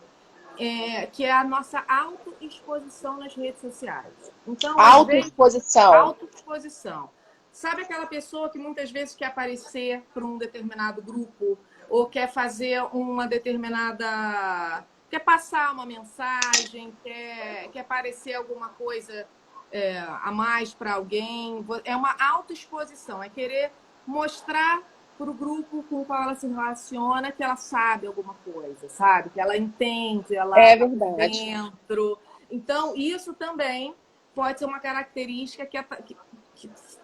S2: que é a nossa autoexposição nas redes sociais. Então, às vezes,
S1: Autoexposição.
S2: autoexposição. Sabe aquela pessoa que muitas vezes quer aparecer para um determinado grupo ou quer fazer uma determinada... Quer passar uma mensagem, quer parecer alguma coisa a mais para alguém. É uma autoexposição, é querer mostrar para o grupo com o qual ela se relaciona que ela sabe alguma coisa, sabe? Que ela entende, ela
S1: É
S2: está por
S1: verdade.
S2: dentro. Então, isso também pode ser uma característica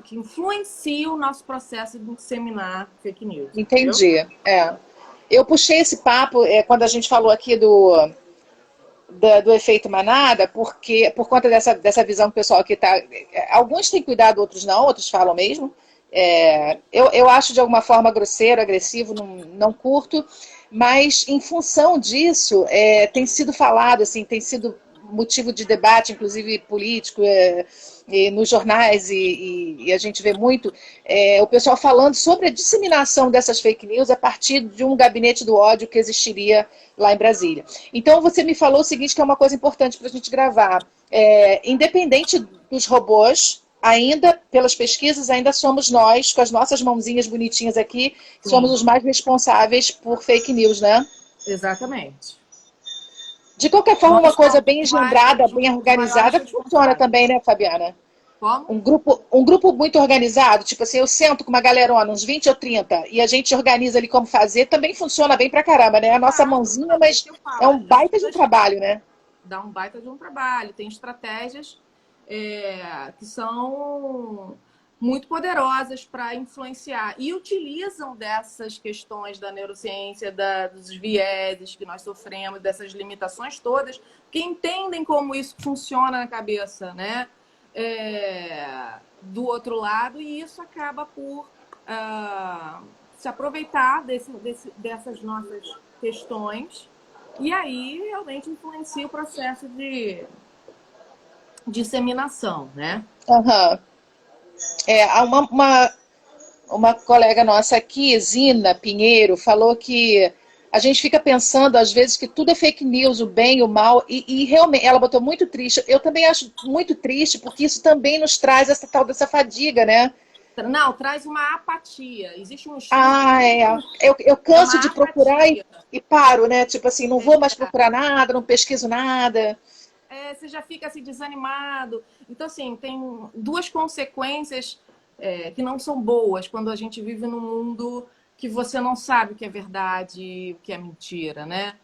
S2: que influencia o nosso processo de disseminar fake news, entendeu?
S1: Entendi. Eu puxei esse papo quando a gente falou aqui do efeito manada, porque por conta dessa visão que o pessoal aqui está. Alguns têm cuidado, outros não, outros falam mesmo. Eu acho de alguma forma grosseiro, agressivo, não curto, mas em função disso, tem sido falado, assim, tem sido motivo de debate, inclusive político, nos jornais, e a gente vê muito o pessoal falando sobre a disseminação dessas fake news a partir de um gabinete do ódio que existiria lá em Brasília. Então, você me falou o seguinte, que é uma coisa importante para a gente gravar. Independente dos robôs, ainda, pelas pesquisas, ainda somos nós, com as nossas mãozinhas bonitinhas aqui, que somos
S2: Sim,
S1: os mais responsáveis por fake news, né?
S2: exatamente.
S1: De qualquer forma, uma
S2: Nós
S1: coisa
S2: somos
S1: bem engendrada, bem
S2: os maiores
S1: organizada, funciona
S2: responsáveis.
S1: também, né, Fabiana?
S2: Como?
S1: Um grupo muito organizado, tipo assim, eu sento com uma galerona, uns 20 ou 30, e a gente organiza ali como fazer, também funciona bem pra caramba, né? A nossa
S2: Exato.
S1: mãozinha,
S2: Não, é isso
S1: mas
S2: que eu
S1: é
S2: falo.
S1: um baita de um trabalho, né?
S2: Dá um baita de um trabalho. Tem estratégias que são muito poderosas para influenciar e utilizam dessas questões da neurociência, dos vieses que nós sofremos, dessas limitações todas, que entendem como isso funciona na cabeça, né? Do outro lado, e isso acaba por se aproveitar dessas nossas questões e aí realmente influencia o processo de disseminação, né?
S1: Uhum. Há uma colega nossa aqui, Zina Pinheiro, falou que a gente fica pensando, às vezes, que tudo é fake news, o bem e o mal, e realmente, ela botou muito triste. Eu também acho muito triste, porque isso também nos traz essa tal dessa fadiga, né?
S2: Não, traz uma apatia. Existe um estudo
S1: Ah,
S2: que
S1: eu
S2: é
S1: canso
S2: uma
S1: de procurar
S2: apatia.
S1: e paro, né? Tipo assim, não vou mais procurar nada, não pesquiso nada.
S2: Você já fica assim desanimado. Então, assim, tem duas consequências que não são boas quando a gente vive num mundo que você não sabe o que é verdade e o que é mentira, né?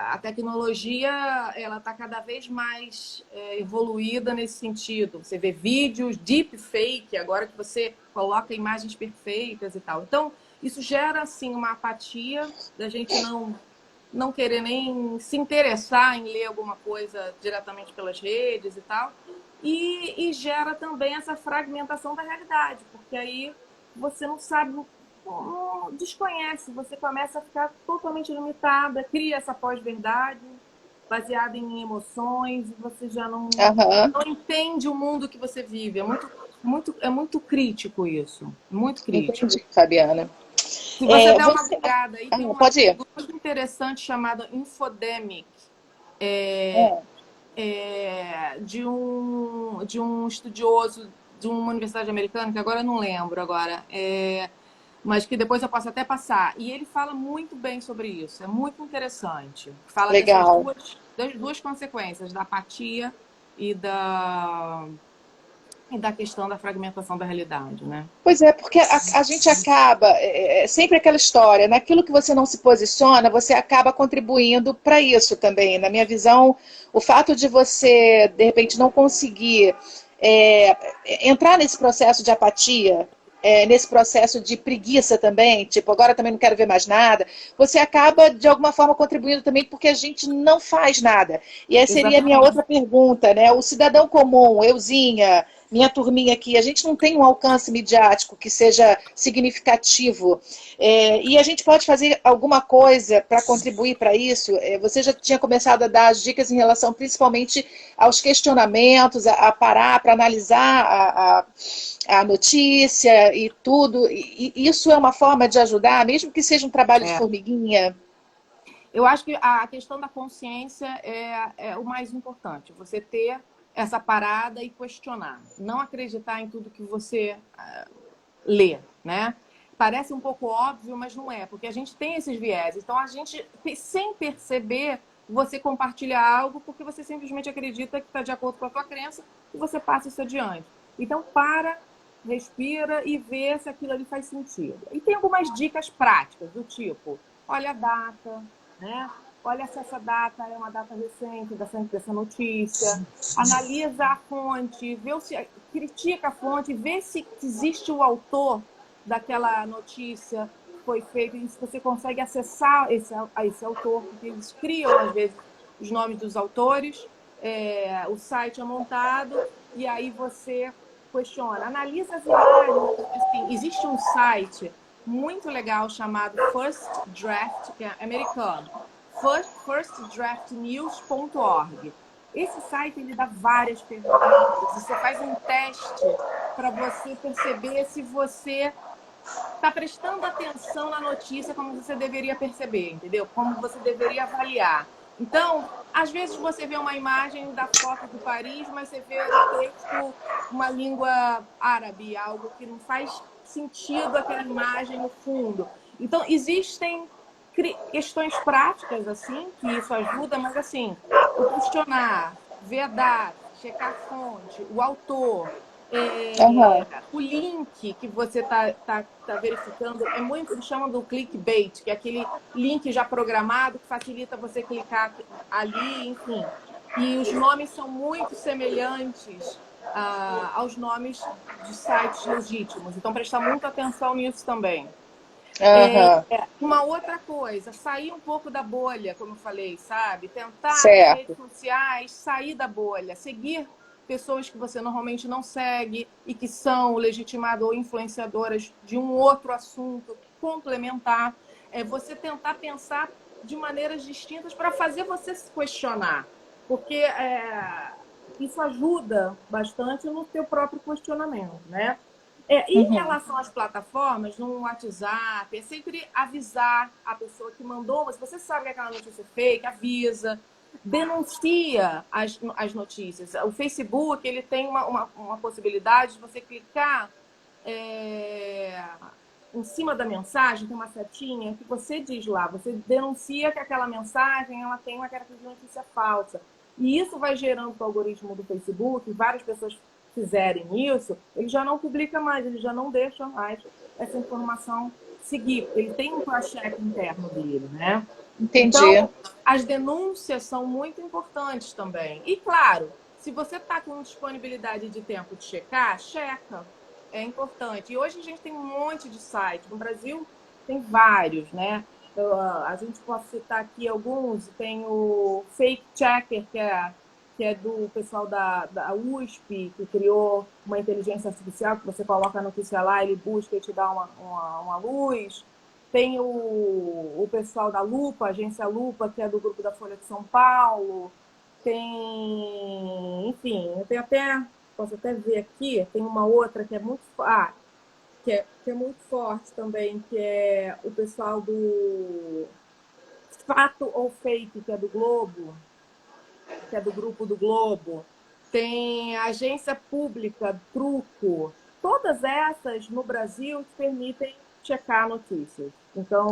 S2: A tecnologia ela está cada vez mais evoluída nesse sentido. Você vê vídeos deepfake, agora que você coloca imagens perfeitas e tal. Então, isso gera assim uma apatia da gente não querer nem se interessar em ler alguma coisa diretamente pelas redes e tal. e gera também essa fragmentação da realidade, porque aí você não sabe, desconhece, você começa a ficar totalmente limitada, cria essa pós-verdade baseada em emoções, e você já
S1: Aham.
S2: não entende o mundo que você vive. É muito crítico isso, muito crítico.
S1: Entendi, Fabiana.
S2: Se você der uma
S1: Você...
S2: olhada aí,
S1: Ah,
S2: tem um
S1: pode ir.
S2: artigo muito interessante chamado Infodemic,
S1: Ah,
S2: de um estudioso de uma universidade americana, que agora eu não lembro agora, mas que depois eu posso até passar. E ele fala muito bem sobre isso, é muito interessante. Fala dessas
S1: legal.
S2: duas consequências, da apatia e da questão da fragmentação da realidade, né?
S1: Pois é, porque a gente acaba, sempre aquela história, naquilo que você não se posiciona, você acaba contribuindo para isso também. Na minha visão, o fato de você, de repente, não conseguir é, entrar nesse processo de apatia, nesse processo de preguiça também, tipo, agora também não quero ver mais nada, você acaba, de alguma forma, contribuindo também porque a gente não faz nada. E essa seria a minha
S2: Exatamente.
S1: outra pergunta, né? O cidadão comum, euzinha, minha turminha aqui, a gente não tem um alcance midiático que seja significativo. E a gente pode fazer alguma coisa para contribuir para isso? Você já tinha começado a dar as dicas em relação principalmente aos questionamentos, a parar para analisar a notícia e tudo. E isso é uma forma de ajudar, mesmo que seja um trabalho de
S2: É.
S1: formiguinha?
S2: Eu acho que a questão da consciência é o mais importante. Você ter essa parada e questionar. Não acreditar em tudo que você lê, né? Parece um pouco óbvio, mas não é, porque a gente tem esses viés. Então, a gente, sem perceber, você compartilha algo porque você simplesmente acredita que está de acordo com a tua crença e você passa isso adiante. Então, respira e vê se aquilo ali faz sentido. E tem algumas dicas práticas, do tipo, olha a data, né? Olha se essa data é uma data recente dessa notícia, analisa a fonte, critica a fonte, vê se existe o autor daquela notícia que foi feita e se você consegue acessar esse autor, porque eles criam, às vezes, os nomes dos autores, o site é montado e aí você questiona, analisa as imagens. Assim, existe um site muito legal chamado First Draft, que é americano, firstdraftnews.org. Esse site ele dá várias ferramentas. Você faz um teste para você perceber se você está prestando atenção na notícia como você deveria perceber, entendeu? Como você deveria avaliar. Então, às vezes você vê uma imagem da foto de Paris, mas você vê o texto uma língua árabe, algo que não faz sentido aquela imagem no fundo. Então, existem questões práticas, assim, que isso ajuda, mas, assim, o questionar, ver a data, checar a fonte, o autor,
S1: Aham.
S2: o link que você tá verificando, eles chamam do clickbait, que é aquele link já programado que facilita você clicar ali, enfim. E os nomes são muito semelhantes aos nomes de sites legítimos. Então, prestar muita atenção nisso também.
S1: Aham.
S2: Uma outra coisa, sair um pouco da bolha, como eu falei, sabe? Tentar nas redes
S1: Certo.
S2: sociais sair da bolha, seguir pessoas que você normalmente não segue e que são legitimadas ou influenciadoras de um outro assunto complementar. Você tentar pensar de maneiras distintas para fazer você se questionar, porque isso ajuda bastante no seu próprio questionamento, né? Em
S1: Uhum.
S2: relação às plataformas, no WhatsApp, é sempre avisar a pessoa que mandou. Se você sabe que aquela notícia é fake, avisa, denuncia as notícias. O Facebook ele tem uma possibilidade de você clicar em cima da mensagem, tem uma setinha que você diz lá, você denuncia que aquela mensagem ela tem uma característica de notícia falsa. E isso vai gerando para o algoritmo do Facebook, várias pessoas fizerem isso, ele já não publica mais, ele já não deixa mais essa informação seguir. Ele tem um cross-check interno dele, né?
S1: Entendi.
S2: Então, as denúncias são muito importantes também. E, claro, se você está com disponibilidade de tempo de checar, checa. É importante. E hoje a gente tem um monte de sites. No Brasil tem vários, né? A gente pode citar aqui alguns. Tem o Fake Checker, que é que é do pessoal da USP, que criou uma inteligência artificial, que você coloca a notícia lá, ele busca e te dá uma luz. Tem o pessoal da Lupa, a agência Lupa, que é do grupo da Folha de São Paulo. Tem, enfim, eu tenho até, posso até ver aqui, tem uma outra que é muito, que é muito forte também, que é o pessoal do Fato ou Fake, que é do Globo, que é do grupo do Globo. Tem a agência pública, Truco. Todas essas no Brasil te permitem checar notícias. Então,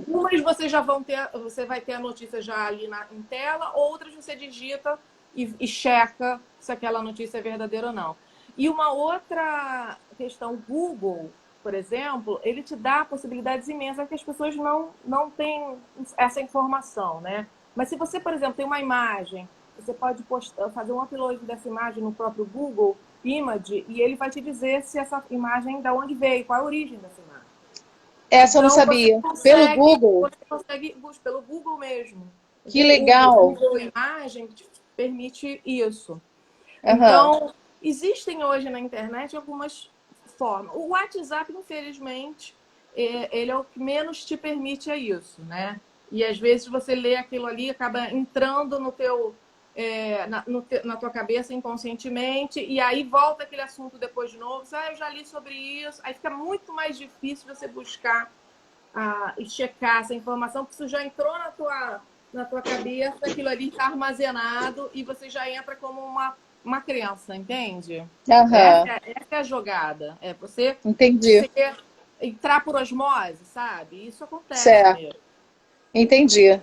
S2: umas você vai ter a notícia já ali em tela, outras você digita e checa se aquela notícia é verdadeira ou não. E uma outra questão, Google, por exemplo, ele te dá possibilidades imensas que as pessoas não têm essa informação, né? Mas se você, por exemplo, tem uma imagem, você pode fazer um upload dessa imagem no próprio Google Image e ele vai te dizer se essa imagem, de onde veio, qual a origem dessa imagem.
S1: Essa eu não sabia. Pelo Google?
S2: Você consegue, pelo Google mesmo.
S1: Que legal.
S2: O Google Imagem te permite isso. Então, existem hoje na internet algumas formas. O WhatsApp, infelizmente, ele é o que menos te permite isso, né? E às vezes você lê aquilo ali, acaba entrando no teu, na tua cabeça inconscientemente, e aí volta aquele assunto depois de novo. Eu já li sobre isso. Aí fica muito mais difícil você buscar e checar essa informação, porque isso já entrou na tua cabeça, aquilo ali está armazenado e você já entra como uma crença, entende? Essa é a jogada. É você,
S1: Entendi.
S2: você entrar por osmose, sabe? Isso acontece
S1: certo.
S2: mesmo.
S1: Entendi.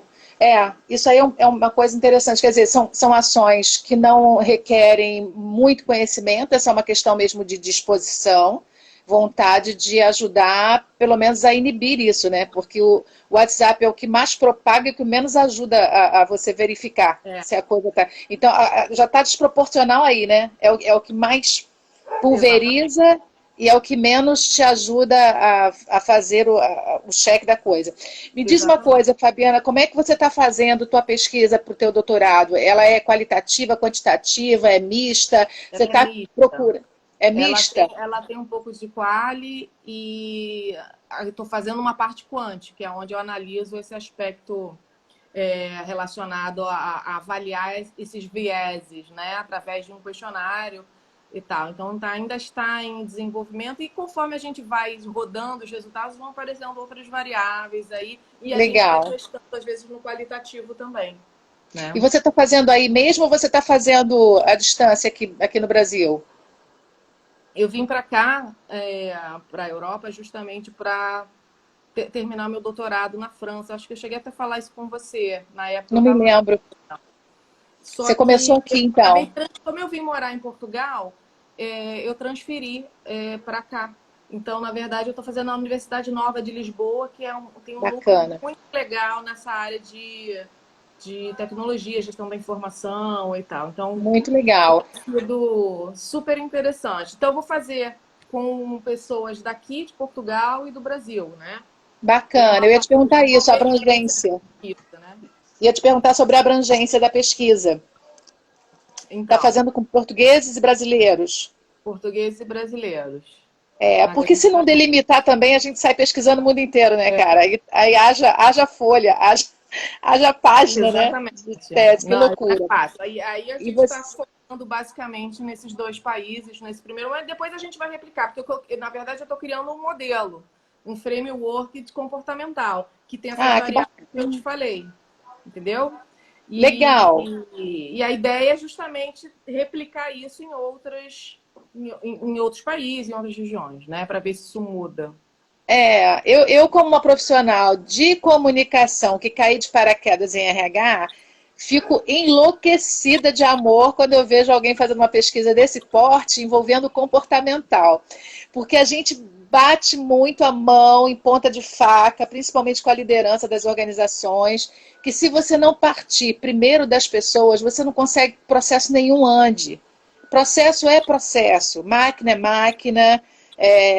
S1: Isso aí é uma coisa interessante. Quer dizer, são ações que não requerem muito conhecimento, essa é uma questão mesmo de disposição, vontade de ajudar, pelo menos, a inibir isso, né? Porque o WhatsApp é o que mais propaga e o que menos ajuda a você verificar se a coisa está. Então, já está desproporcional aí, né? É o que mais pulveriza. Exatamente. E é o que menos te ajuda a fazer o cheque da coisa. Me diz uma coisa, Fabiana, como é que você está fazendo tua pesquisa para o teu doutorado? Ela é qualitativa, quantitativa, é mista? Você está procurando? É mista?
S2: Ela tem um pouco de quali e eu estou fazendo uma parte quant, que é onde eu analiso esse aspecto relacionado a avaliar esses vieses, né, através de um questionário e tal. Então, ainda está em desenvolvimento e conforme a gente vai rodando os resultados, vão aparecendo outras variáveis aí e a
S1: Legal.
S2: gente vai testando, às vezes, no qualitativo também. Né?
S1: E você está fazendo aí mesmo ou você está fazendo à distância aqui no Brasil?
S2: Eu vim para cá, para a Europa, justamente para terminar meu doutorado na França. Acho que eu cheguei até a falar isso com você na época.
S1: Não me lembro. Você começou aqui, então.
S2: Como eu vim morar em Portugal, eu transferi para cá. Então, na verdade, eu estou fazendo na Universidade Nova de Lisboa, que tem um núcleo muito legal nessa área de tecnologia, gestão da informação e tal. Então,
S1: muito legal.
S2: Tudo super interessante. Então, eu vou fazer com pessoas daqui, de Portugal e do Brasil, né?
S1: Bacana. Eu ia te perguntar isso, a abrangência. Ia te perguntar sobre a abrangência da pesquisa. Está fazendo com portugueses e brasileiros?
S2: Portugueses e brasileiros.
S1: Porque se não delimitar também, a gente sai pesquisando o mundo inteiro, né, cara? Aí haja folha, haja página,
S2: exatamente.
S1: Né? De tese, que loucura.
S2: Aí a gente está focando basicamente nesses dois países, nesse primeiro, mas depois a gente vai replicar, porque na verdade eu estou criando um modelo, um framework comportamental, que tem essa variável que eu te falei. Entendeu?
S1: Legal.
S2: E a ideia é justamente replicar isso em outros países, em outras regiões, né? Para ver se isso muda.
S1: Eu como uma profissional de comunicação que caí de paraquedas em RH, fico enlouquecida de amor quando eu vejo alguém fazendo uma pesquisa desse porte envolvendo comportamental. Porque a gente bate muito a mão em ponta de faca, principalmente com a liderança das organizações, que se você não partir primeiro das pessoas, você não consegue que processo nenhum ande. Processo é processo, máquina é máquina,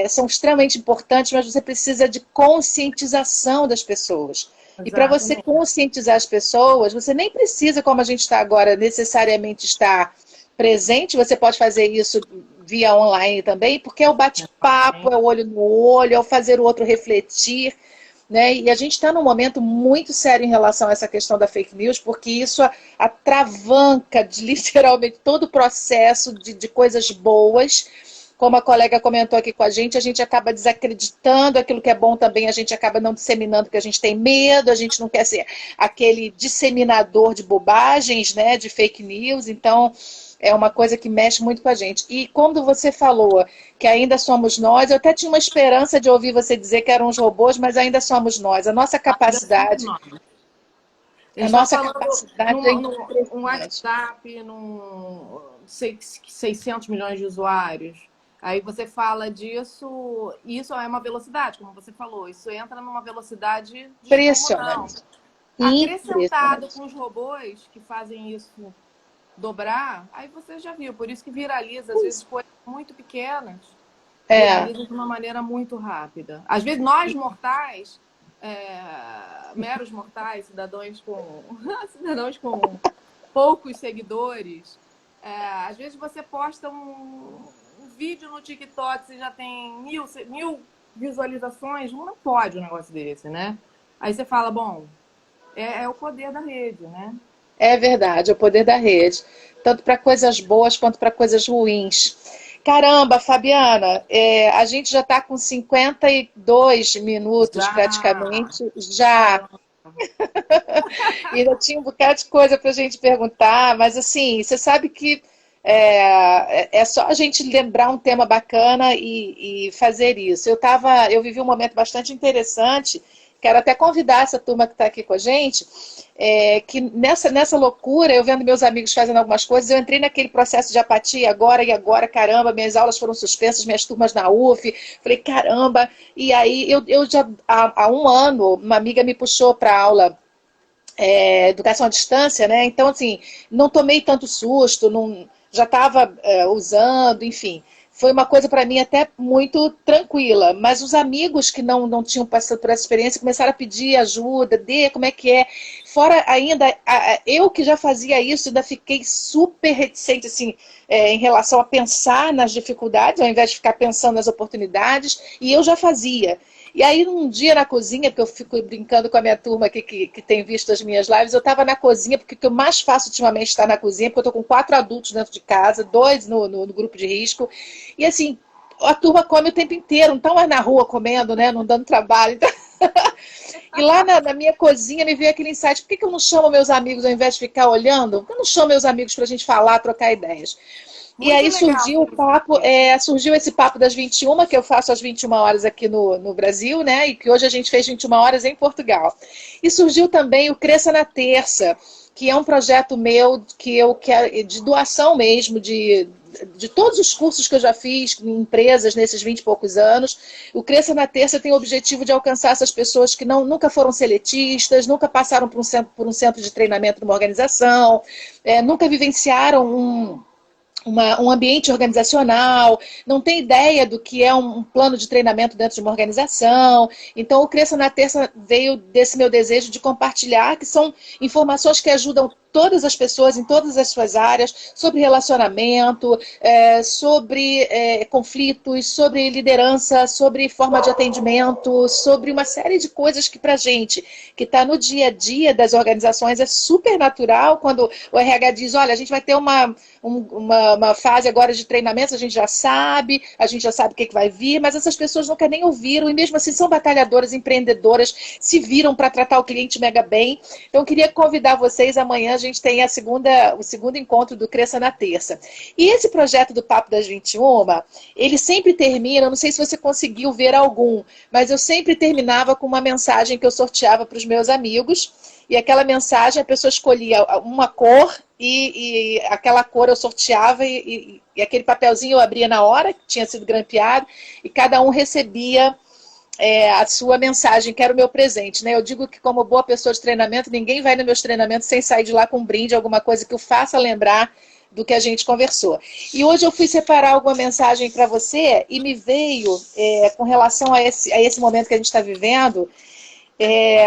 S1: são extremamente importantes, mas você precisa de conscientização das pessoas. E para você
S2: Exatamente.
S1: conscientizar as pessoas, você nem precisa, como a gente está agora, necessariamente estar presente, você pode fazer isso via online também, porque é o bate-papo, é o olho no olho, é o fazer o outro refletir, né? E a gente está num momento muito sério em relação a essa questão da fake news, porque isso atravanca de, literalmente todo o processo de coisas boas. Como a colega comentou aqui com a gente acaba desacreditando aquilo que é bom também, a gente acaba não disseminando porque a gente tem medo, a gente não quer ser aquele disseminador de bobagens, né, de fake news, então é uma coisa que mexe muito com a gente. E quando você falou que ainda somos nós, eu até tinha uma esperança de ouvir você dizer que eram os robôs, mas ainda somos nós.
S2: Ainda somos nós. A
S1: a
S2: gente está
S1: nossa
S2: falando
S1: capacidade é
S2: num
S1: impressionante.
S2: WhatsApp, num 600 milhões de usuários. Aí você fala disso, e isso é uma velocidade, como você falou, isso entra numa velocidade descomunal.
S1: Impressionante.
S2: Acrescentado
S1: Impressionante.
S2: com os robôs que fazem isso dobrar, aí você já viu, por isso que viraliza, às vezes coisas muito pequenas,
S1: É.
S2: viraliza de uma maneira muito rápida. Às vezes nós mortais, meros mortais, cidadãos com poucos seguidores, às vezes você posta um vídeo no TikTok, você já tem mil visualizações, não pode um negócio desse, né? Aí você fala, bom, é o poder da rede, né?
S1: É verdade, é o poder da rede. Tanto para coisas boas quanto para coisas ruins. Caramba, Fabiana, a gente já está com 52 minutos
S2: Já,
S1: praticamente. Já.
S2: caramba.
S1: E ainda tinha um bocado de coisa para a gente perguntar, mas assim, você sabe que é só a gente lembrar um tema bacana e fazer isso. Eu vivi um momento bastante interessante, quero até convidar essa turma que está aqui com a gente, que nessa loucura, eu vendo meus amigos fazendo algumas coisas, eu entrei naquele processo de apatia agora e agora, caramba, minhas aulas foram suspensas, minhas turmas na UF, falei, caramba, e aí eu já há um ano, uma amiga me puxou para aula educação à distância, né? Então, assim, não tomei tanto susto, não, já estava usando, enfim. Foi uma coisa para mim até muito tranquila. Mas os amigos que não tinham passado por essa experiência começaram a pedir ajuda, como é que é. Fora ainda, eu que já fazia isso, ainda fiquei super reticente, assim, em relação a pensar nas dificuldades, ao invés de ficar pensando nas oportunidades, e eu já fazia. E aí, um dia na cozinha, porque eu fico brincando com a minha turma aqui que tem visto as minhas lives, eu estava na cozinha, porque o que eu mais faço ultimamente é estar na cozinha, porque eu estou com 4 adultos dentro de casa, 2 no grupo de risco. E assim, a turma come o tempo inteiro, não estão mais na rua comendo, né? Não dando trabalho. Então... E lá na minha cozinha me veio aquele insight: por que eu não chamo meus amigos ao invés de ficar olhando? Por que eu não chamo meus amigos para a gente falar, trocar ideias? E
S2: Muito
S1: aí
S2: legal essa iniciativa.
S1: surgiu esse papo das 21, que eu faço às 21 horas aqui no Brasil, né? E que hoje a gente fez 21 horas em Portugal. E surgiu também o Cresça na Terça, que é um projeto meu que eu quero, de doação mesmo, de todos os cursos que eu já fiz em empresas nesses 20 e poucos anos. O Cresça na Terça tem o objetivo de alcançar essas pessoas que nunca foram seletistas, nunca passaram por um centro de treinamento numa organização, nunca vivenciaram um ambiente organizacional, não tem ideia do que é um plano de treinamento dentro de uma organização. Então, o Cresça na Terça veio desse meu desejo de compartilhar, que são informações que ajudam todas as pessoas em todas as suas áreas, sobre relacionamento, sobre conflitos, sobre liderança, sobre forma de atendimento, sobre uma série de coisas que para a gente, que está no dia a dia das organizações, é super natural quando o RH diz, olha, a gente vai ter uma fase agora de treinamento, a gente já sabe o que vai vir, mas essas pessoas nunca nem ouviram, e mesmo assim são batalhadoras, empreendedoras, se viram para tratar o cliente mega bem. Então, eu queria convidar vocês, amanhã a gente tem o segundo encontro do Cresça na Terça. E esse projeto do Papo das 21, ele sempre termina, não sei se você conseguiu ver algum, mas eu sempre terminava com uma mensagem que eu sorteava para os meus amigos, e aquela mensagem a pessoa escolhia uma cor e aquela cor eu sorteava e aquele papelzinho eu abria na hora, que tinha sido grampeado, e cada um recebia a sua mensagem, que era o meu presente, né? Eu digo que como boa pessoa de treinamento, ninguém vai nos meus treinamentos sem sair de lá com um brinde, alguma coisa que o faça lembrar do que a gente conversou. E hoje eu fui separar alguma mensagem para você e me veio, com relação a esse momento que a gente está vivendo,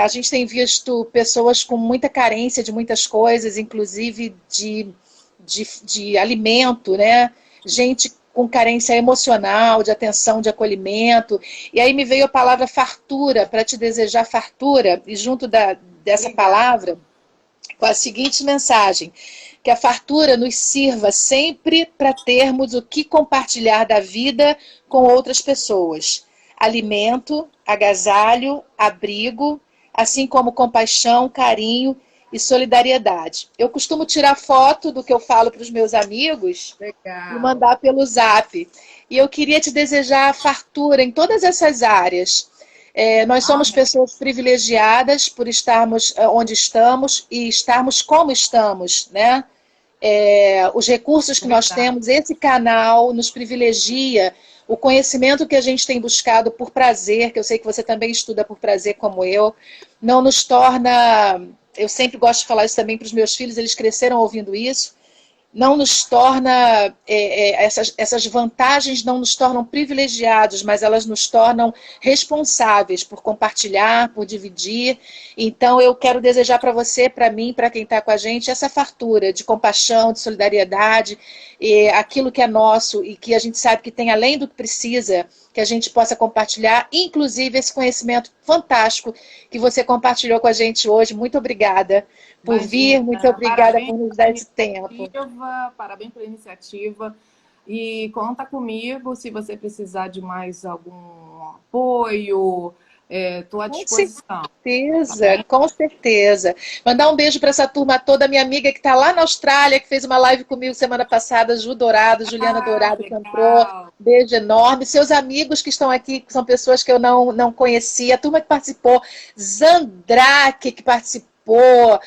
S1: A gente tem visto pessoas com muita carência de muitas coisas, inclusive de alimento, né? Gente com carência emocional, de atenção, de acolhimento. E aí me veio a palavra fartura, para te desejar fartura, e junto dessa palavra, com a seguinte mensagem: que a fartura nos sirva sempre para termos o que compartilhar da vida com outras pessoas. Alimento, agasalho, abrigo, assim como compaixão, carinho e solidariedade. Eu costumo tirar foto do que eu falo para os meus amigos e mandar pelo Zap. E eu queria te desejar fartura em todas essas áreas. Nós somos pessoas privilegiadas por estarmos onde estamos e estarmos como estamos, né? Os recursos que nós temos, esse canal nos privilegia, o conhecimento que a gente tem buscado por prazer, que eu sei que você também estuda por prazer como eu, não nos torna... Eu sempre gosto de falar isso também para os meus filhos, eles cresceram ouvindo isso, não nos torna, essas vantagens não nos tornam privilegiados, mas elas nos tornam responsáveis por compartilhar, por dividir. Então eu quero desejar para você, para mim, para quem está com a gente, essa fartura de compaixão, de solidariedade, aquilo que é nosso e que a gente sabe que tem além do que precisa, que a gente possa compartilhar, inclusive esse conhecimento fantástico que você compartilhou com a gente hoje. Muito obrigada por vir, muito obrigada por nos dar esse tempo.
S2: Parabéns pela iniciativa. E conta comigo se você precisar de mais algum apoio. Estou à disposição.
S1: Com certeza. Mandar um beijo para essa turma toda, minha amiga que está lá na Austrália, que fez uma live comigo semana passada, Juliana Dourado, que entrou. Beijo enorme. Seus amigos que estão aqui, que são pessoas que eu não conhecia, a turma que participou, Zandraque, que participou,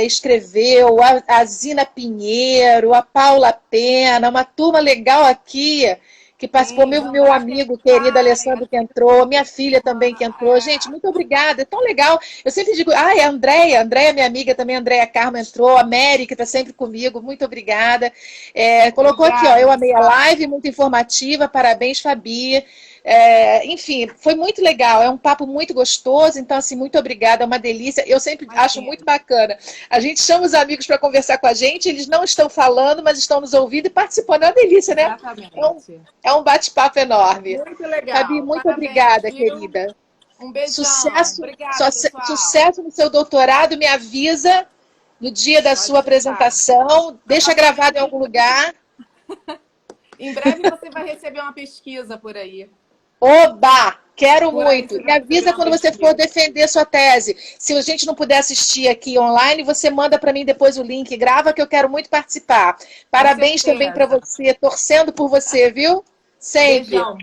S1: escreveu, a Zina Pinheiro, a Paula Pena, uma turma legal aqui, que participou, meu amigo querido Alessandro que entrou, minha filha também que entrou. Gente, muito obrigada, é tão legal. Eu sempre digo, a Andréia, minha amiga também, a Andréia Carmo entrou, a Mary, que está sempre comigo, muito obrigada. Colocou aqui, eu amei a live, muito informativa, parabéns, Fabi. Enfim, foi muito legal, é um papo muito gostoso, então assim, muito obrigada, é uma delícia. Eu sempre acho muito bacana. A gente chama os amigos para conversar com a gente, eles não estão falando, mas estão nos ouvindo e participando, é uma delícia, né?
S2: Exatamente.
S1: É um bate-papo enorme.
S2: Muito legal.
S1: Fabi, muito obrigada, querida.
S2: Um beijão.
S1: Sucesso no seu doutorado, me avisa no dia da sua apresentação, deixa gravado em algum lugar.
S2: Em breve você vai receber uma pesquisa por aí.
S1: Oba! Quero muito. E avisa quando você for defender sua tese. Se a gente não puder assistir aqui online, você manda para mim depois o link. Grava que eu quero muito participar. Parabéns também para você. Torcendo por você, viu? Sempre.
S2: Beijão.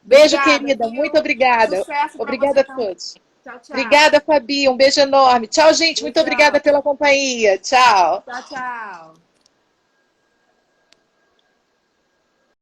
S1: Beijo,
S2: Obrigada,
S1: querida.
S2: viu?
S1: Muito obrigada. Obrigada a todos.
S2: Tchau, tchau.
S1: Obrigada, Fabi. Um beijo enorme. Tchau, gente. Muito obrigada pela companhia. Tchau.
S2: Tchau, tchau.